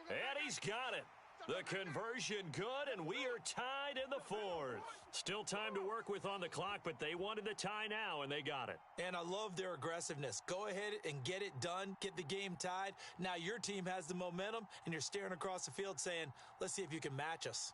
Speaker 4: And he's got it. The conversion good, and we are tied in the fourth. Still time to work with on the clock, but they wanted the tie now, and they got it.
Speaker 6: And I love their aggressiveness. Go ahead and get it done. Get the game tied. Now your team has the momentum, and you're staring across the field saying, let's see if you can match us.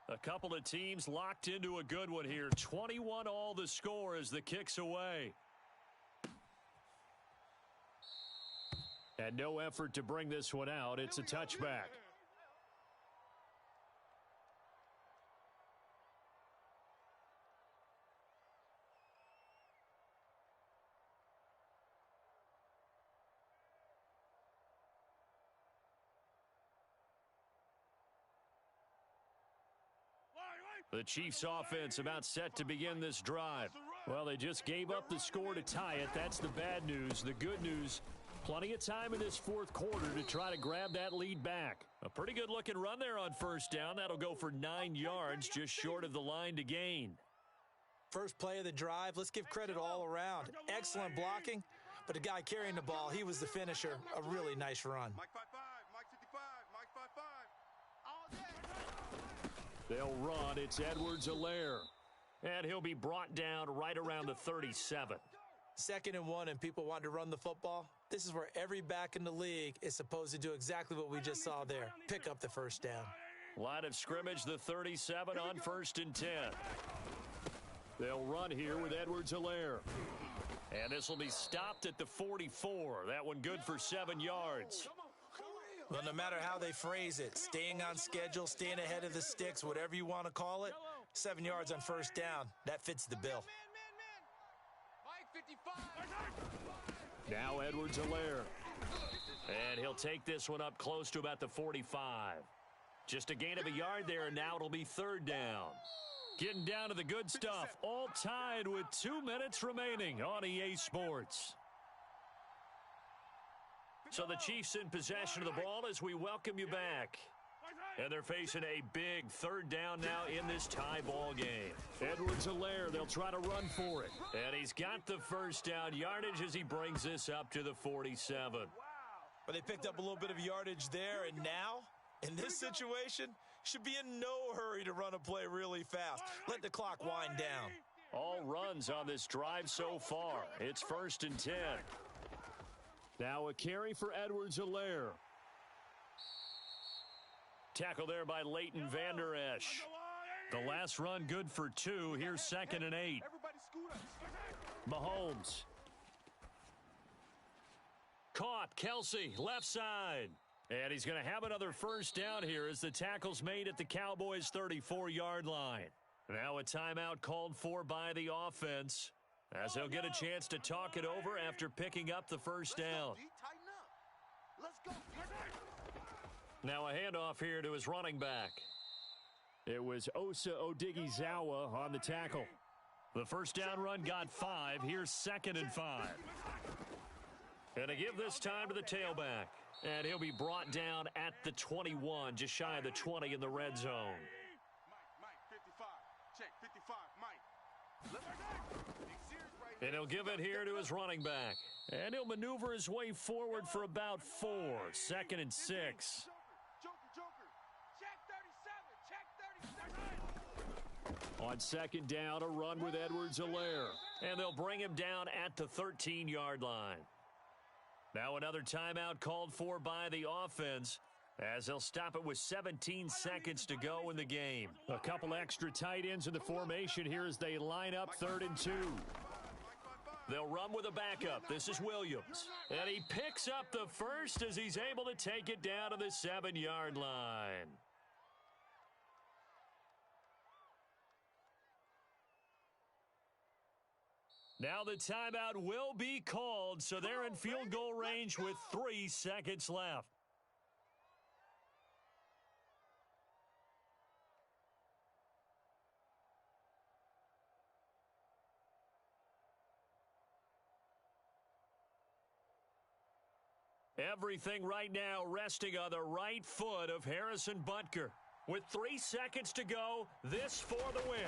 Speaker 4: A couple of teams locked into a good one here. 21 all the score as the kick's away. And no effort to bring this one out. It's a touchback. The Chiefs offense about set to begin this drive. Well, they just gave up the score to tie it. That's the bad news. The good news, plenty of time in this fourth quarter to try to grab that lead back. A pretty good looking run there on first down. That'll go for 9 yards, just short of the line to gain.
Speaker 6: First play of the drive, let's give credit all around. Excellent blocking, but the guy carrying the ball, he was the finisher. A really nice run.
Speaker 7: Mike 5-5, Mike 55, Mike 5-5. All day.
Speaker 4: They'll run. It's Edwards-Helaire. And he'll be brought down right around the 37.
Speaker 6: 2nd and 1, and people want to run the football. This is where every back in the league is supposed to do exactly what we just saw there. Pick up the first down.
Speaker 4: Line of scrimmage, the 37 on 1st and 10. They'll run here with Edwards-Helaire. And this will be stopped at the 44. That one good for 7 yards.
Speaker 6: Well, no matter how they phrase it, staying on schedule, staying ahead of the sticks, whatever you want to call it, 7 yards on first down, that fits the bill.
Speaker 8: Mike 55.
Speaker 4: Now Edwards-Helaire. And he'll take this one up close to about the 45. Just a gain of a yard there, and now it'll be 3rd down. Getting down to the good stuff, all tied with 2 minutes remaining on EA Sports. So the Chiefs in possession of the ball as we welcome you back. And they're facing a big third down now in this tie ball game. Edwards-Helaire, they'll try to run for it. And he's got the first down yardage as he brings this up to the 47.
Speaker 6: But they picked up a little bit of yardage there, and now, in this situation, should be in no hurry to run a play really fast. Let the clock wind down.
Speaker 4: All runs on this drive so far. It's 1st and 10. Now a carry for Edwards-Helaire. Tackle there by Leighton Vander Esch. The last run good for 2. Here's 2nd and 8. Mahomes. Caught. Kelsey, left side. And he's going to have another first down here as the tackle's made at the Cowboys' 34-yard line. Now a timeout called for by the offense as they'll get a chance to talk it over after picking up the first down.
Speaker 7: Let's go.
Speaker 4: Now a handoff here to his running back. It was Osa Odighizuwa on the tackle. The first down run got 5. Here's 2nd and 5. And to give this time to the tailback. And he'll be brought down at the 21, just shy of the 20 in the red zone.
Speaker 5: Mike, 55. Check, 55. Mike.
Speaker 4: And he'll give it here to his running back. And he'll maneuver his way forward for about 4. 2nd and 6.
Speaker 5: Joker. Check 37.
Speaker 4: On 2nd down, a run with Edwards-Helaire. And they'll bring him down at the 13-yard line. Now another timeout called for by the offense as they'll stop it with 17 seconds to go in the game. A couple extra tight ends in the formation here as they line up 3rd and 2. They'll run with a backup. This is Williams. And he picks up the first as he's able to take it down to the 7-yard line. Now the timeout will be called, so they're in field goal range with 3 seconds left. Everything right now resting on the right foot of Harrison Butker. With 3 seconds to go, this for the win.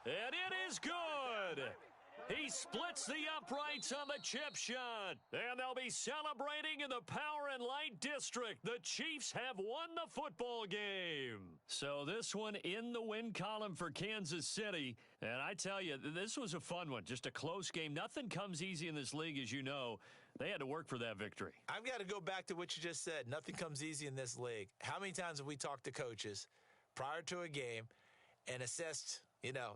Speaker 4: And it is good. He splits the uprights on the chip shot. And they'll be celebrating in the Power and Light District. The Chiefs have won the football game. So this one in the win column for Kansas City. And I tell you, this was a fun one. Just a close game. Nothing comes easy in this league, as you know. They had to work for that victory.
Speaker 6: I've got to go back to what you just said. Nothing comes easy in this league. How many times have we talked to coaches prior to a game and assessed,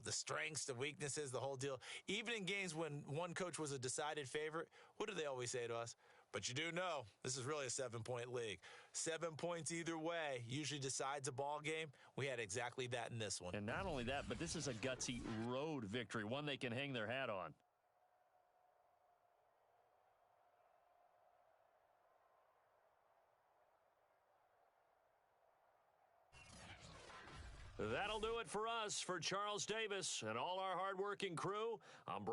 Speaker 6: the strengths, the weaknesses, the whole deal? Even in games when one coach was a decided favorite, what do they always say to us? But you do know this is really a 7-point league. 7 points either way usually decides a ball game. We had exactly that in this one.
Speaker 4: And not only that, but this is a gutsy road victory, one they can hang their hat on. That'll do it for us. For Charles Davis and all our hardworking crew, I'm